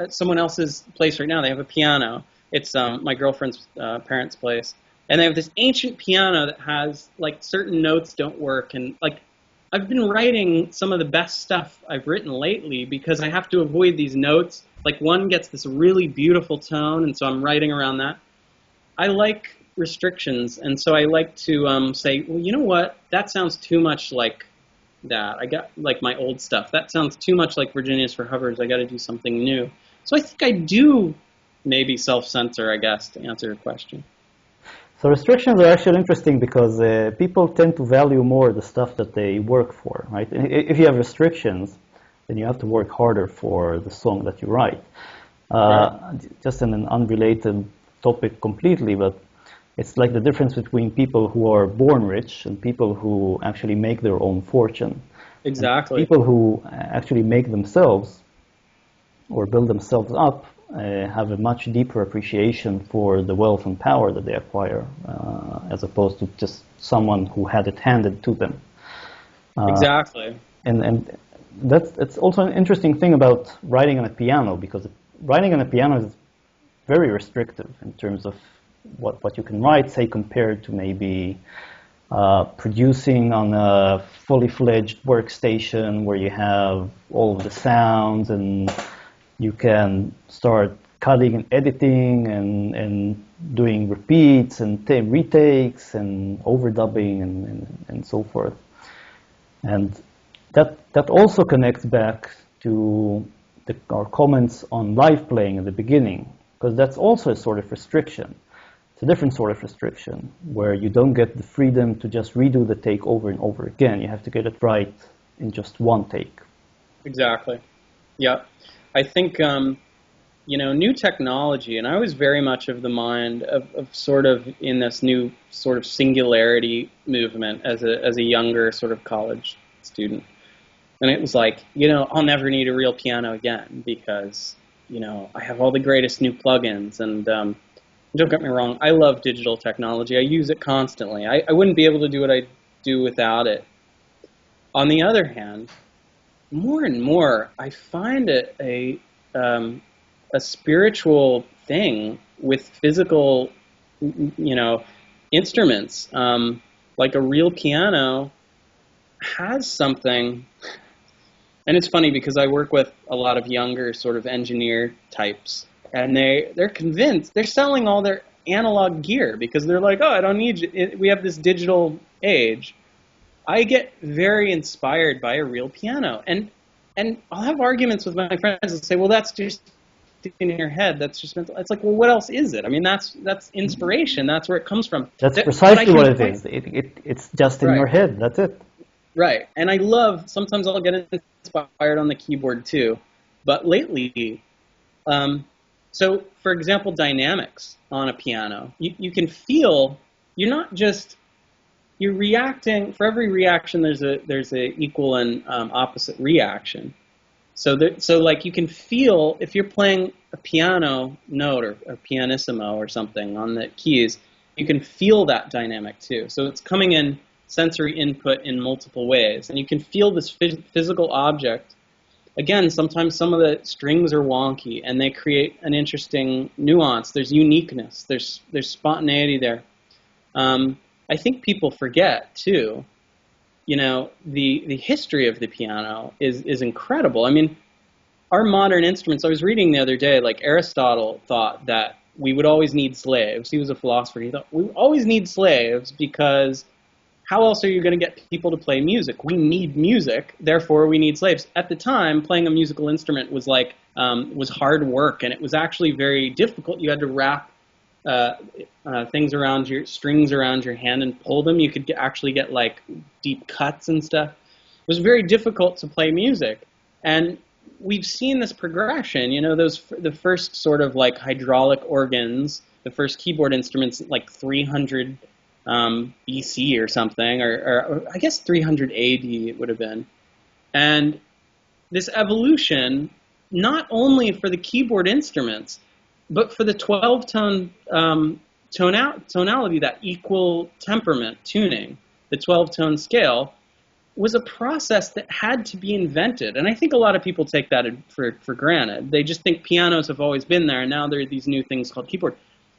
someone else's place right now. They have a piano. It's my girlfriend's parents' place, and they have this ancient piano that has like certain notes don't work, and like I've been writing some of the best stuff I've written lately because I have to avoid these notes. Like one gets this really beautiful tone, and so I'm writing around that. I like restrictions, and so I like to say, well, you know what? That sounds too much like that. I got like my old stuff. That sounds too much like Virginia's for Hovers. I got to do something new. So I think I do maybe self-censor, I guess, to answer your question. So restrictions are actually interesting because people tend to value more the stuff that they work for, right? If you have restrictions, then you have to work harder for the song that you write. Right. Just in an unrelated topic completely, but it's like the difference between people who are born rich and people who actually make their own fortune. Exactly. And people who actually make themselves or build themselves up have a much deeper appreciation for the wealth and power that they acquire, as opposed to just someone who had it handed to them. Exactly. And that's also an interesting thing about writing on a piano, because writing on a piano is very restrictive in terms of what you can write, say, compared to maybe producing on a fully fledged workstation where you have all of the sounds and you can start cutting and editing and doing repeats and retakes and overdubbing and so forth. And that also connects back to our comments on live playing at the beginning, because that's also a sort of restriction. It's a different sort of restriction where you don't get the freedom to just redo the take over and over again. You have to get it right in just one take. Exactly. Yeah. I think, new technology, and I was very much of the mind of sort of in this new sort of singularity movement as a younger sort of college student. And it was like, I'll never need a real piano again because, I have all the greatest new plugins. And don't get me wrong, I love digital technology. I use it constantly. I wouldn't be able to do what I do without it. On the other hand, more and more, I find it a spiritual thing with physical, instruments. Like a real piano has something, and it's funny because I work with a lot of younger sort of engineer types, and they're convinced, they're selling all their analog gear because they're like, oh, I don't need it. We have this digital age. I get very inspired by a real piano, and I'll have arguments with my friends and say, well, that's just in your head. That's just mental. It's like, well, what else is it? I mean, that's inspiration. That's where it comes from. That's precisely what it is. It's just in your head. That's it. Right. And I love, sometimes I'll get inspired on the keyboard too. But lately, so for example, dynamics on a piano, you can feel, you're reacting. For every reaction, there's a equal and opposite reaction. So like you can feel if you're playing a piano note or a pianissimo or something on the keys, you can feel that dynamic too. So it's coming in sensory input in multiple ways, and you can feel this physical object again, sometimes some of the strings are wonky, and they create an interesting nuance. There's uniqueness. There's spontaneity there. I think people forget too. The history of the piano is incredible. I mean, our modern instruments. I was reading the other day, like Aristotle thought that we would always need slaves. He was a philosopher. He thought we always need slaves because how else are you going to get people to play music? We need music, therefore we need slaves. At the time, playing a musical instrument was was hard work, and it was actually very difficult. You had to wrap things around strings around your hand and pull them. You could actually get like deep cuts and stuff. It was very difficult to play music, and we've seen this progression. The first sort of like hydraulic organs, the first keyboard instruments, like 300 BC or something, or I guess 300 AD it would have been. And this evolution, not only for the keyboard instruments, but for the 12-tone tonality, that equal temperament tuning, the 12-tone scale, was a process that had to be invented. And I think a lot of people take that for granted. They just think pianos have always been there, and now there are these new things called keyboard.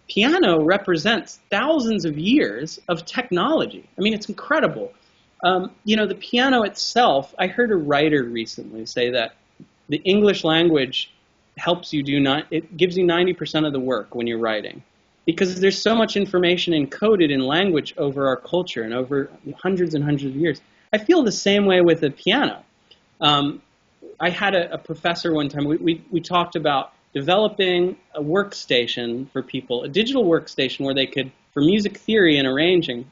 Piano represents thousands of years of technology. I mean, it's incredible. The piano itself, I heard a writer recently say that the English language helps you it gives you 90% of the work when you're writing, because there's so much information encoded in language over our culture and over hundreds and hundreds of years. I feel the same way with the piano. I had a professor one time, we talked about developing a workstation for people, a digital workstation where they could, for music theory and arranging,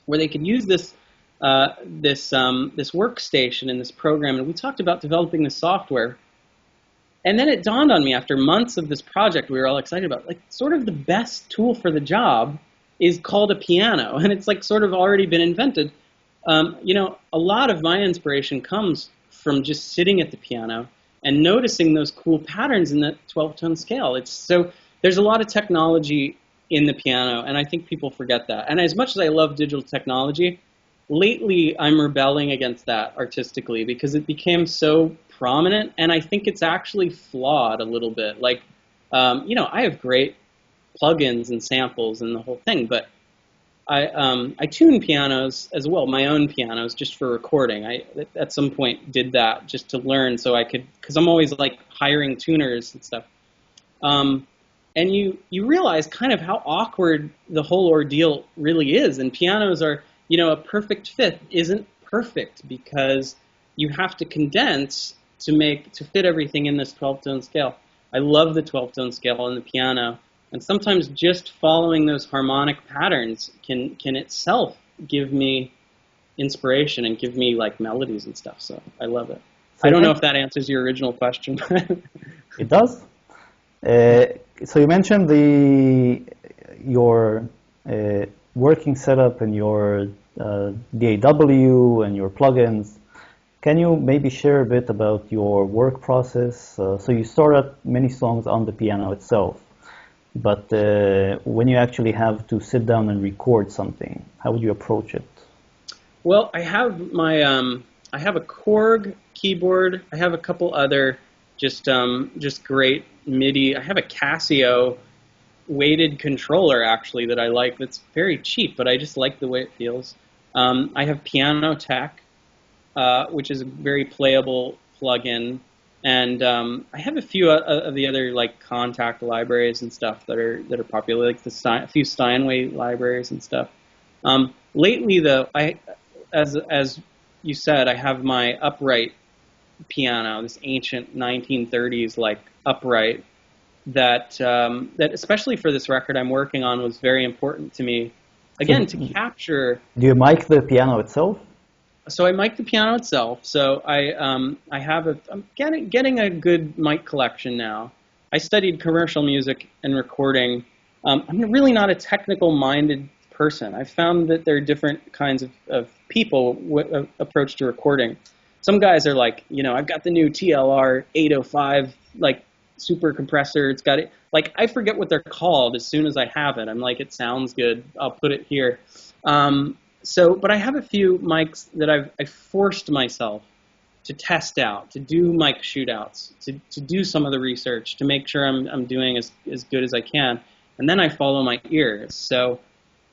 where they could use this workstation in this program, and we talked about developing the software. And then it dawned on me after months of this project we were all excited about, like sort of the best tool for the job is called a piano, and it's like sort of already been invented. A lot of my inspiration comes from just sitting at the piano and noticing those cool patterns in that 12-tone scale. There's a lot of technology in the piano, and I think people forget that. And as much as I love digital technology, lately I'm rebelling against that artistically because it became so prominent, and I think it's actually flawed a little bit. Like, I have great plugins and samples and the whole thing, but I tune pianos as well, my own pianos, just for recording. I at some point did that just to learn, so I could, because I'm always like hiring tuners and stuff. And you realize kind of how awkward the whole ordeal really is. And pianos are, a perfect fit isn't perfect because you have to condense to fit everything in this 12-tone scale. I love the 12-tone scale on the piano. And sometimes just following those harmonic patterns can itself give me inspiration and give me like melodies and stuff. So I love it. I don't know if that answers your original question. It does. So you mentioned your working setup and your DAW and your plugins. Can you maybe share a bit about your work process? So you started many songs on the piano itself. But when you actually have to sit down and record something, how would you approach it? Well, I have I have a Korg keyboard. I have a couple other just great MIDI. I have a Casio weighted controller actually that I like. That's very cheap, but I just like the way it feels. I have Piano Tech, which is a very playable plugin. And I have a few of the other like contact libraries and stuff that are popular, like a few Steinway libraries and stuff. Lately, though, as you said, I have my upright piano, this ancient 1930s like upright that especially for this record I'm working on was very important to me. Again, to capture. Do you mic the piano itself? So I mic the piano itself. So I'm getting a good mic collection now. I studied commercial music and recording. I'm really not a technical-minded person. I've found that there are different kinds of people approach to recording. Some guys are like, I've got the new TLR 805 like super compressor. It's got it. Like I forget what they're called as soon as I have it. I'm like, it sounds good. I'll put it here. But I have a few mics that I've forced myself to test out, to do mic shootouts, to do some of the research, to make sure I'm doing as good as I can. And then I follow my ears. So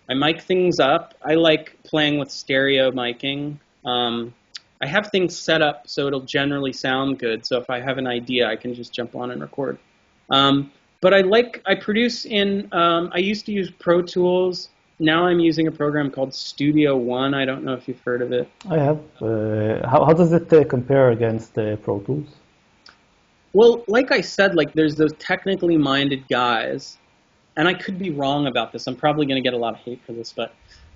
I mic things up. I like playing with stereo miking. I have things set up so it'll generally sound good. So if I have an idea, I can just jump on and record. But I produce in, I used to use Pro Tools. Now I'm using a program called Studio One. I don't know if you've heard of it. I have. How does it compare against Pro Tools? Well, like I said, like there's those technically minded guys, and I could be wrong about this. I'm probably going to get a lot of hate for this, but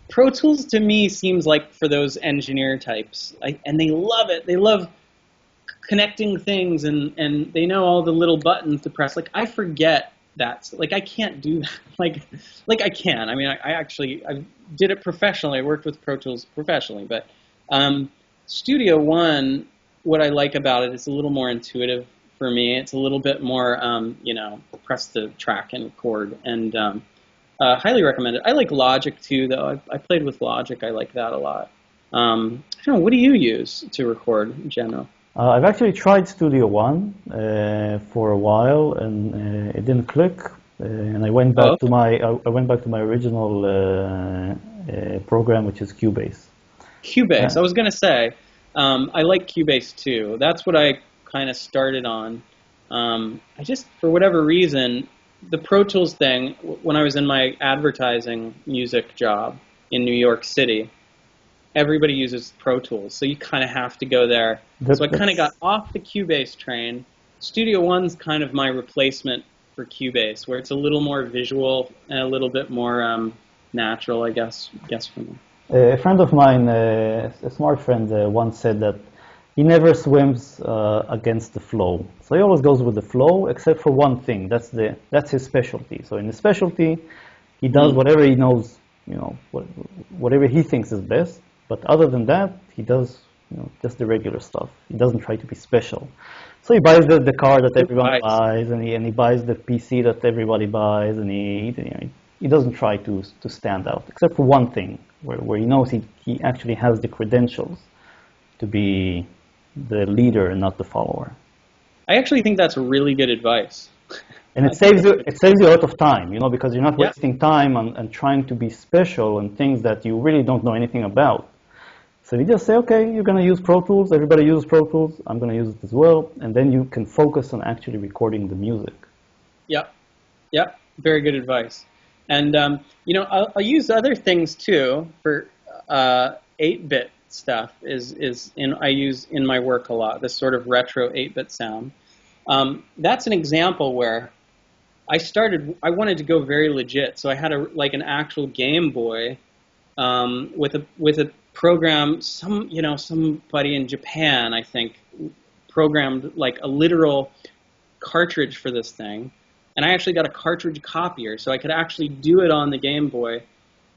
Pro Tools to me seems like for those engineer types, and they love it. They love connecting things, and they know all the little buttons to press. Like I forget that. Like I can't do that. Like I can. I mean, I did it professionally. I worked with Pro Tools professionally, but Studio One, what I like about it is a little more intuitive for me. It's a little bit more, press the track and record, and highly recommend it. I like Logic too, though. I played with Logic. I like that a lot. I don't know. What do you use to record in general? I've actually tried Studio One for a while, and it didn't click. And I went back to my original program, which is Cubase. Cubase. I was going to say, I like Cubase too. That's what I kind of started on. I just, for whatever reason, the Pro Tools thing, when I was in my advertising music job in New York City, everybody uses Pro Tools, so you kind of have to go there. So I kind of got off the Cubase train. Studio One's kind of my replacement for Cubase, where it's a little more visual and a little bit more natural, I guess for me. A friend of mine, a smart friend, once said that he never swims against the flow. So he always goes with the flow, except for one thing. That's his specialty. So in his specialty, he does whatever he knows, whatever he thinks is best. But other than that, he does just the regular stuff. He doesn't try to be special. So he buys the car that everyone buys, and he buys the PC that everybody buys, and he doesn't try to stand out, except for one thing, where he knows he actually has the credentials to be the leader and not the follower. I actually think that's really good advice. And it saves you a lot of time, because you're not wasting time on trying to be special on things that you really don't know anything about. So you just say, okay, you're going to use Pro Tools. Everybody uses Pro Tools. I'm going to use it as well. And then you can focus on actually recording the music. Yep. Very good advice. And, I'll use other things too for 8-bit stuff I use in my work a lot, this sort of retro 8-bit sound. That's an example where I wanted to go very legit. So I had an actual Game Boy with a program, somebody in Japan, I think, programmed like a literal cartridge for this thing. And I actually got a cartridge copier, so I could actually do it on the Game Boy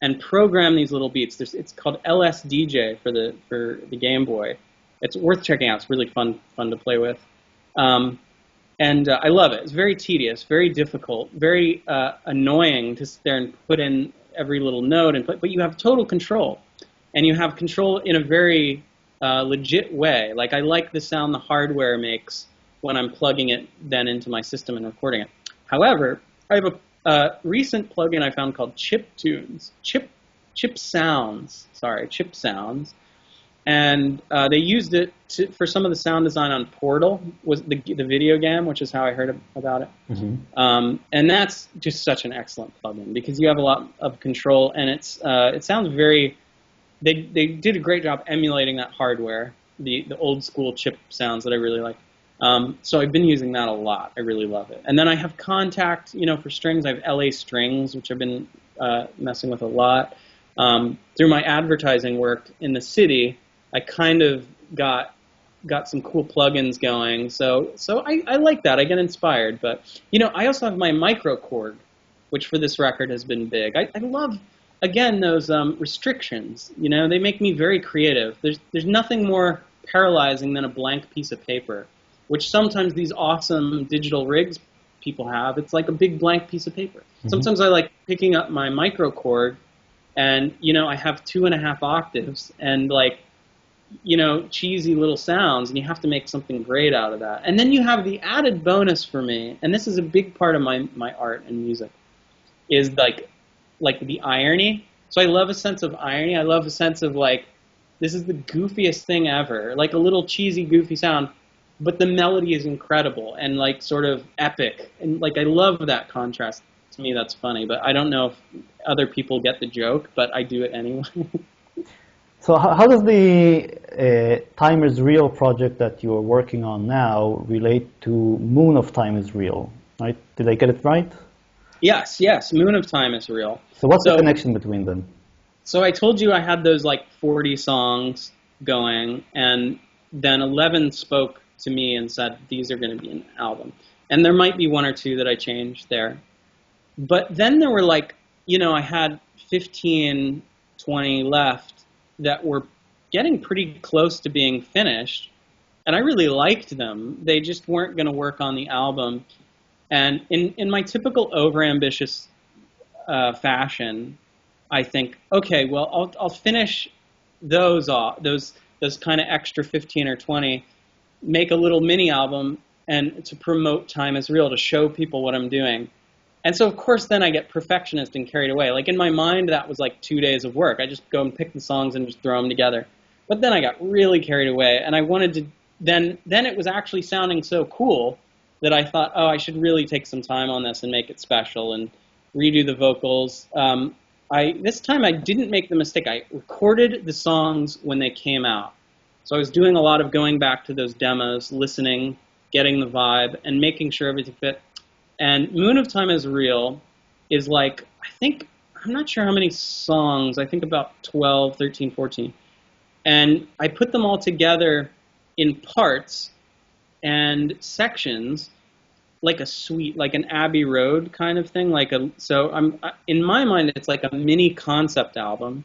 and program these little beats. It's called LSDJ for the Game Boy. It's worth checking out. It's really fun to play with. And I love it. It's very tedious, very difficult, very annoying to sit there and put in every little note and play, but you have total control. And you have control in a very legit way. Like I like the sound the hardware makes when I'm plugging it then into my system and recording it. However, I have a recent plugin I found called Chip Sounds. And they used it for some of the sound design on Portal, was the video game, which is how I heard about it. Mm-hmm. And that's just such an excellent plugin because you have a lot of control, and it sounds very. They did a great job emulating that hardware, the old school chip sounds that I really like. So I've been using that a lot. I really love it. And then I have Contact, for strings. I have LA Strings, which I've been messing with a lot. Through my advertising work in the city, I kind of got some cool plugins going. So I like that. I get inspired. But, I also have my microKORG, which for this record has been big. I love, again, those restrictions. They make me very creative. There's nothing more paralyzing than a blank piece of paper, which sometimes these awesome digital rigs people have. It's like a big blank piece of paper. Mm-hmm. Sometimes I like picking up my microKORG, and I have 2.5 octaves, and cheesy little sounds, and you have to make something great out of that. And then you have the added bonus for me, and this is a big part of my art and music, is like the irony. So I love a sense of irony. I love a sense of like, this is the goofiest thing ever, like a little cheesy, goofy sound, but the melody is incredible and like sort of epic. And like I love that contrast. To me, that's funny, but I don't know if other people get the joke, but I do it anyway. So how does the Time Is Real project that you're working on now relate to Moon of Time Is Real, right? Did I get it right? Yes, Moon of Time Is Real. So what's the connection between them? So I told you I had those like 40 songs going, and then 11 spoke to me and said, these are going to be an album. And there might be one or two that I changed there. But then there were like, I had 15, 20 left that were getting pretty close to being finished, and I really liked them. They just weren't going to work on the album. And in my typical overambitious fashion, I think, okay, well, I'll finish those off, those kind of extra 15 or 20, make a little mini album, and to promote Time Is Real, to show people what I'm doing. And so, of course, then I get perfectionist and carried away. Like, in my mind, that was like 2 days of work. I just go and pick the songs and just throw them together. But then I got really carried away, and I wanted to, then it was actually sounding so cool that I thought, oh, I should really take some time on this and make it special and redo the vocals. This time I didn't make the mistake. I recorded the songs when they came out. So I was doing a lot of going back to those demos, listening, getting the vibe, and making sure everything fit. And Moon of Time Is Real is like, I'm not sure how many songs, I think about 12, 13, 14. And I put them all together in parts and sections, like a suite, like an Abbey Road kind of thing. In my mind, it's like a mini concept album.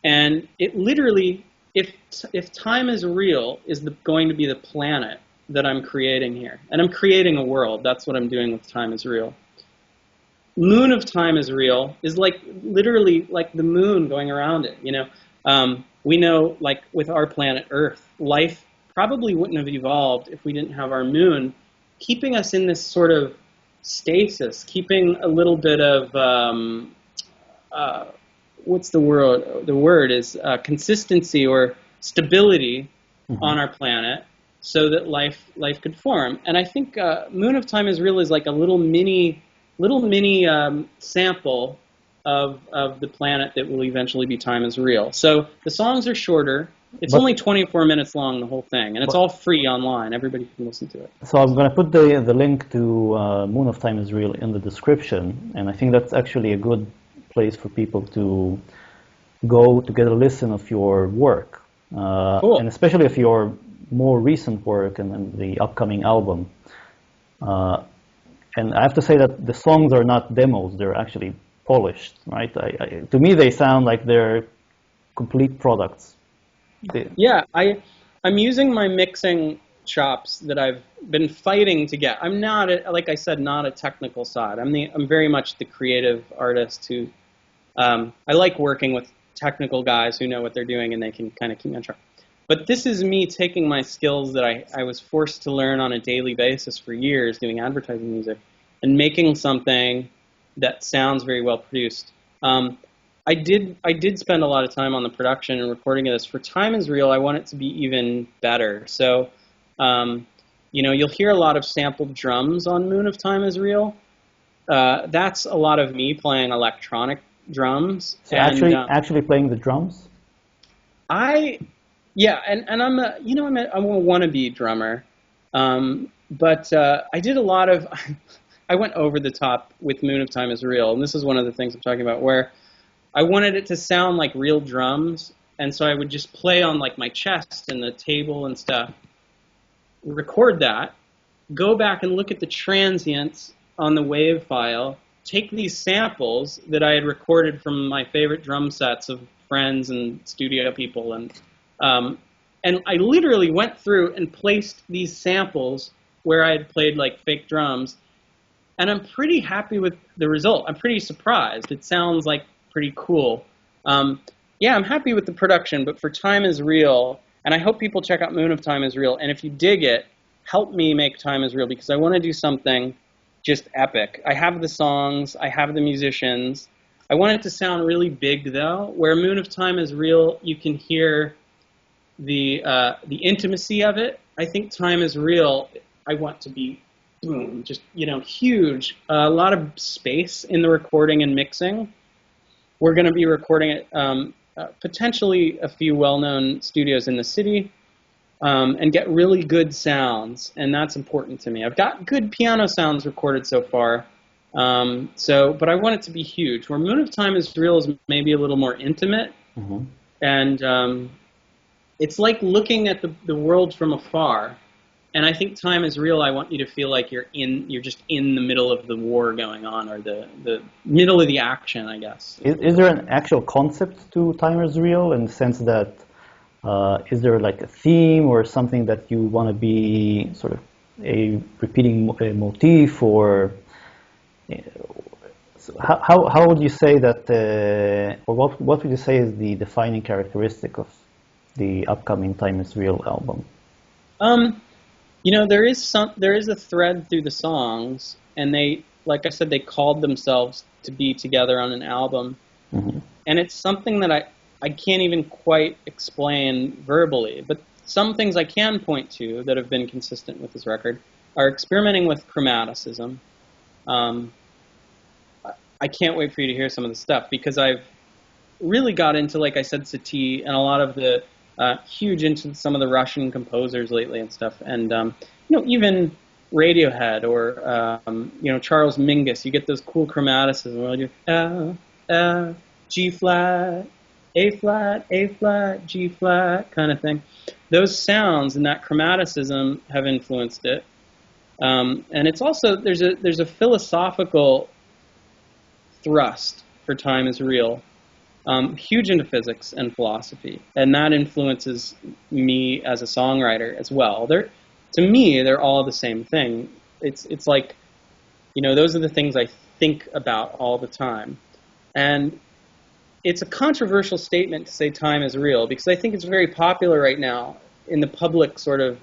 And it literally, if Time Is Real is going to be the planet that I'm creating here, and I'm creating a world, that's what I'm doing with Time Is Real. Moon of Time Is Real is like literally like the moon going around it, we know, like with our planet Earth, life probably wouldn't have evolved if we didn't have our moon keeping us in this sort of stasis, keeping a little bit of, what's the word? The word is consistency or stability on our planet, so that life could form. And I think Moon of Time Is Real is like a little mini sample of the planet that will eventually be Time Is Real. So the songs are shorter. It's only 24 minutes long, the whole thing, and it's all free online. Everybody can listen to it. So I'm going to put the link to Moon of Time Is Real in the description, and I think that's actually a good place for people to go to get a listen of your work, cool. And especially of your more recent work and the upcoming album. And I have to say that the songs are not demos; they're actually polished, right? To me, they sound like they're complete products. Yeah, I'm using my mixing chops that I've been fighting to get. I'm not, like I said, not a technical side. I'm very much the creative artist who, I like working with technical guys who know what they're doing and they can kind of keep me on track. But this is me taking my skills that I was forced to learn on a daily basis for years doing advertising music and making something that sounds very well produced. I did spend a lot of time on the production and recording of this. For Time Is Real, I want it to be even better. So, you'll hear a lot of sampled drums on Moon of Time Is Real. That's a lot of me playing electronic drums. So actually playing the drums? Yeah, and I'm a wannabe drummer. But I did a lot of, I went over the top with Moon of Time Is Real, and this is one of the things I'm talking about, where I wanted it to sound like real drums, and so I would just play on like my chest and the table and stuff, record that, go back and look at the transients on the wave file, take these samples that I had recorded from my favorite drum sets of friends and studio people, and I literally went through and placed these samples where I had played like fake drums, and I'm pretty happy with the result. I'm pretty surprised. It sounds like pretty cool. Yeah, I'm happy with the production, but for Time Is Real, And I hope people check out Moon of Time Is Real. And if you dig it, help me make Time Is Real, because I want to do something just epic. I have the songs, I have the musicians. I want it to sound really big, though. Where Moon of Time Is Real, you can hear the intimacy of it. I think Time Is Real, I want to be, boom, just, huge. A lot of space in the recording and mixing. We're going to be recording it potentially a few well-known studios in the city, and get really good sounds, and that's important to me. I've got good piano sounds recorded so far, but I want it to be huge. Where Moon of Time Is Real is maybe a little more intimate, and it's like looking at the world from afar. And I think Time Is Real, I want you to feel like you're just in the middle of the war going on, or the middle of the action, I guess. Is there an actual concept to Time Is Real, in the sense that is there like a theme or something that you want to be sort of a repeating motif, or how would you say that, or what would you say is the defining characteristic of the upcoming Time Is Real album? There is a thread through the songs, and they, like I said, they called themselves to be together on an album. And it's something that I can't even quite explain verbally, but some things I can point to that have been consistent with this record are experimenting with chromaticism. I can't wait for you to hear some of the stuff, because I've really got into, like I said, Satie and a lot of the huge into some of the Russian composers lately and stuff, and even Radiohead or Charles Mingus. You get those cool chromaticism where you G flat, A flat, A flat, G flat kind of thing. Those sounds and that chromaticism have influenced it, and it's also there's a philosophical thrust for Time Is Real. Huge into physics and philosophy, and that influences me as a songwriter as well. To me, they're all the same thing. It's like, those are the things I think about all the time. And it's a controversial statement to say time is real, because I think it's very popular right now in the public sort of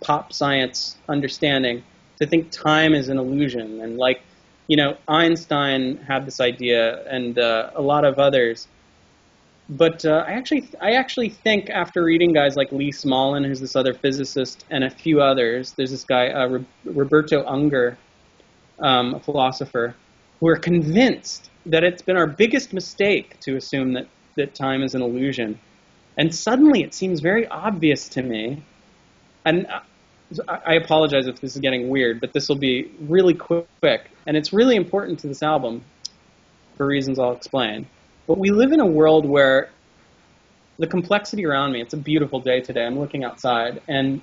pop science understanding to think time is an illusion. And Einstein had this idea, and a lot of others. But I actually think, after reading guys like Lee Smolin, who's this other physicist, and a few others, there's this guy, Roberto Unger, a philosopher, who are convinced that it's been our biggest mistake to assume that time is an illusion. And suddenly it seems very obvious to me, and I apologize if this is getting weird, but this will be really quick, and it's really important to this album for reasons I'll explain. But we live in a world where the complexity around me, it's a beautiful day today, I'm looking outside, and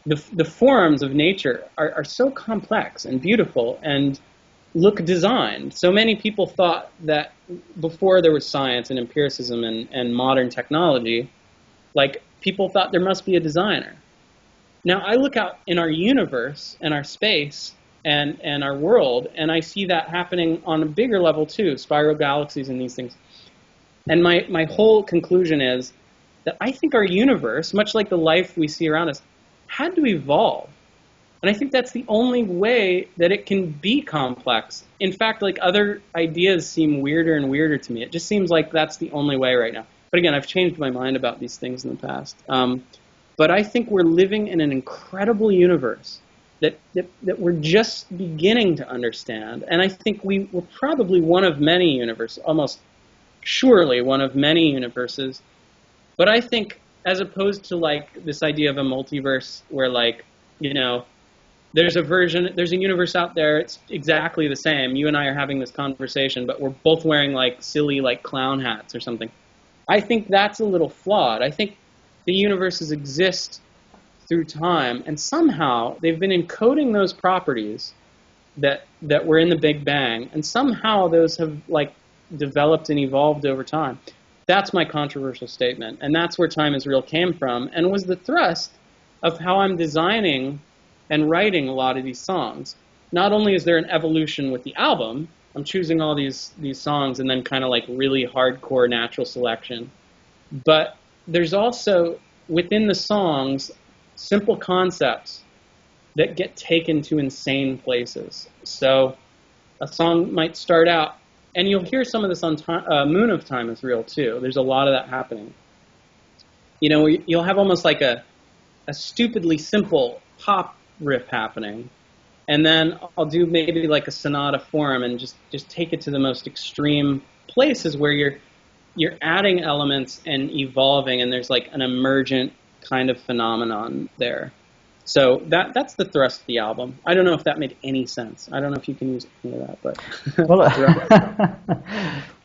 the forms of nature are so complex and beautiful and look designed. So many people thought that before there was science and empiricism and modern technology, people thought there must be a designer. Now I look out in our universe and our space and our world, and I see that happening on a bigger level too, spiral galaxies and these things. And my whole conclusion is that I think our universe, much like the life we see around us, had to evolve. And I think that's the only way that it can be complex. In fact, other ideas seem weirder and weirder to me. It just seems like that's the only way right now. But again, I've changed my mind about these things in the past. But I think we're living in an incredible universe that we're just beginning to understand. And I think we're probably one of many universes, almost surely one of many universes. But I think, as opposed to this idea of a multiverse where there's a universe out there, it's exactly the same. You and I are having this conversation, but we're both wearing silly clown hats or something. I think that's a little flawed. I think the universes exist through time, and somehow they've been encoding those properties that were in the Big Bang, and somehow those have developed and evolved over time. That's my controversial statement, and that's where Time Is Real came from, and was the thrust of how I'm designing and writing a lot of these songs. Not only is there an evolution with the album, I'm choosing all these songs and then kind of really hardcore natural selection, but there's also within the songs, simple concepts that get taken to insane places. So a song might start out, and you'll hear some of this on Moon of Time Is Real too. There's a lot of that happening. You know, you'll have almost like a stupidly simple pop riff happening, and then I'll do maybe like a sonata form and just take it to the most extreme places where you're adding elements and evolving, and there's like an emergent kind of phenomenon there. So that's the thrust of the album. I don't know if that made any sense. I don't know if you can use any of that, but Well,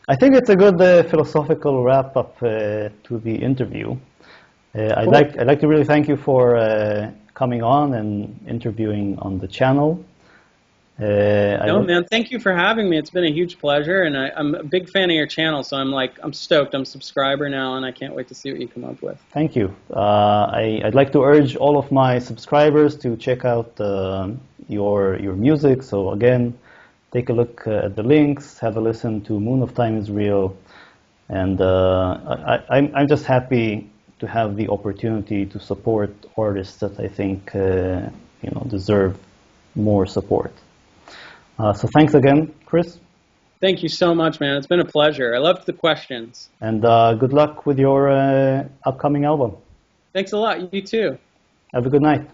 I think it's a good philosophical wrap up to the interview. I'd like to really thank you for coming on and interviewing on the channel. Man, thank you for having me. It's been a huge pleasure, and I'm a big fan of your channel, so I'm stoked. I'm a subscriber now, and I can't wait to see what you come up with. Thank you. I'd like to urge all of my subscribers to check out your music. So again, take a look at the links, have a listen to Moon of Time Is Real, and I'm just happy to have the opportunity to support artists that I think deserve more support. So thanks again, Chris. Thank you so much, man. It's been a pleasure. I loved the questions. And good luck with your upcoming album. Thanks a lot. You too. Have a good night.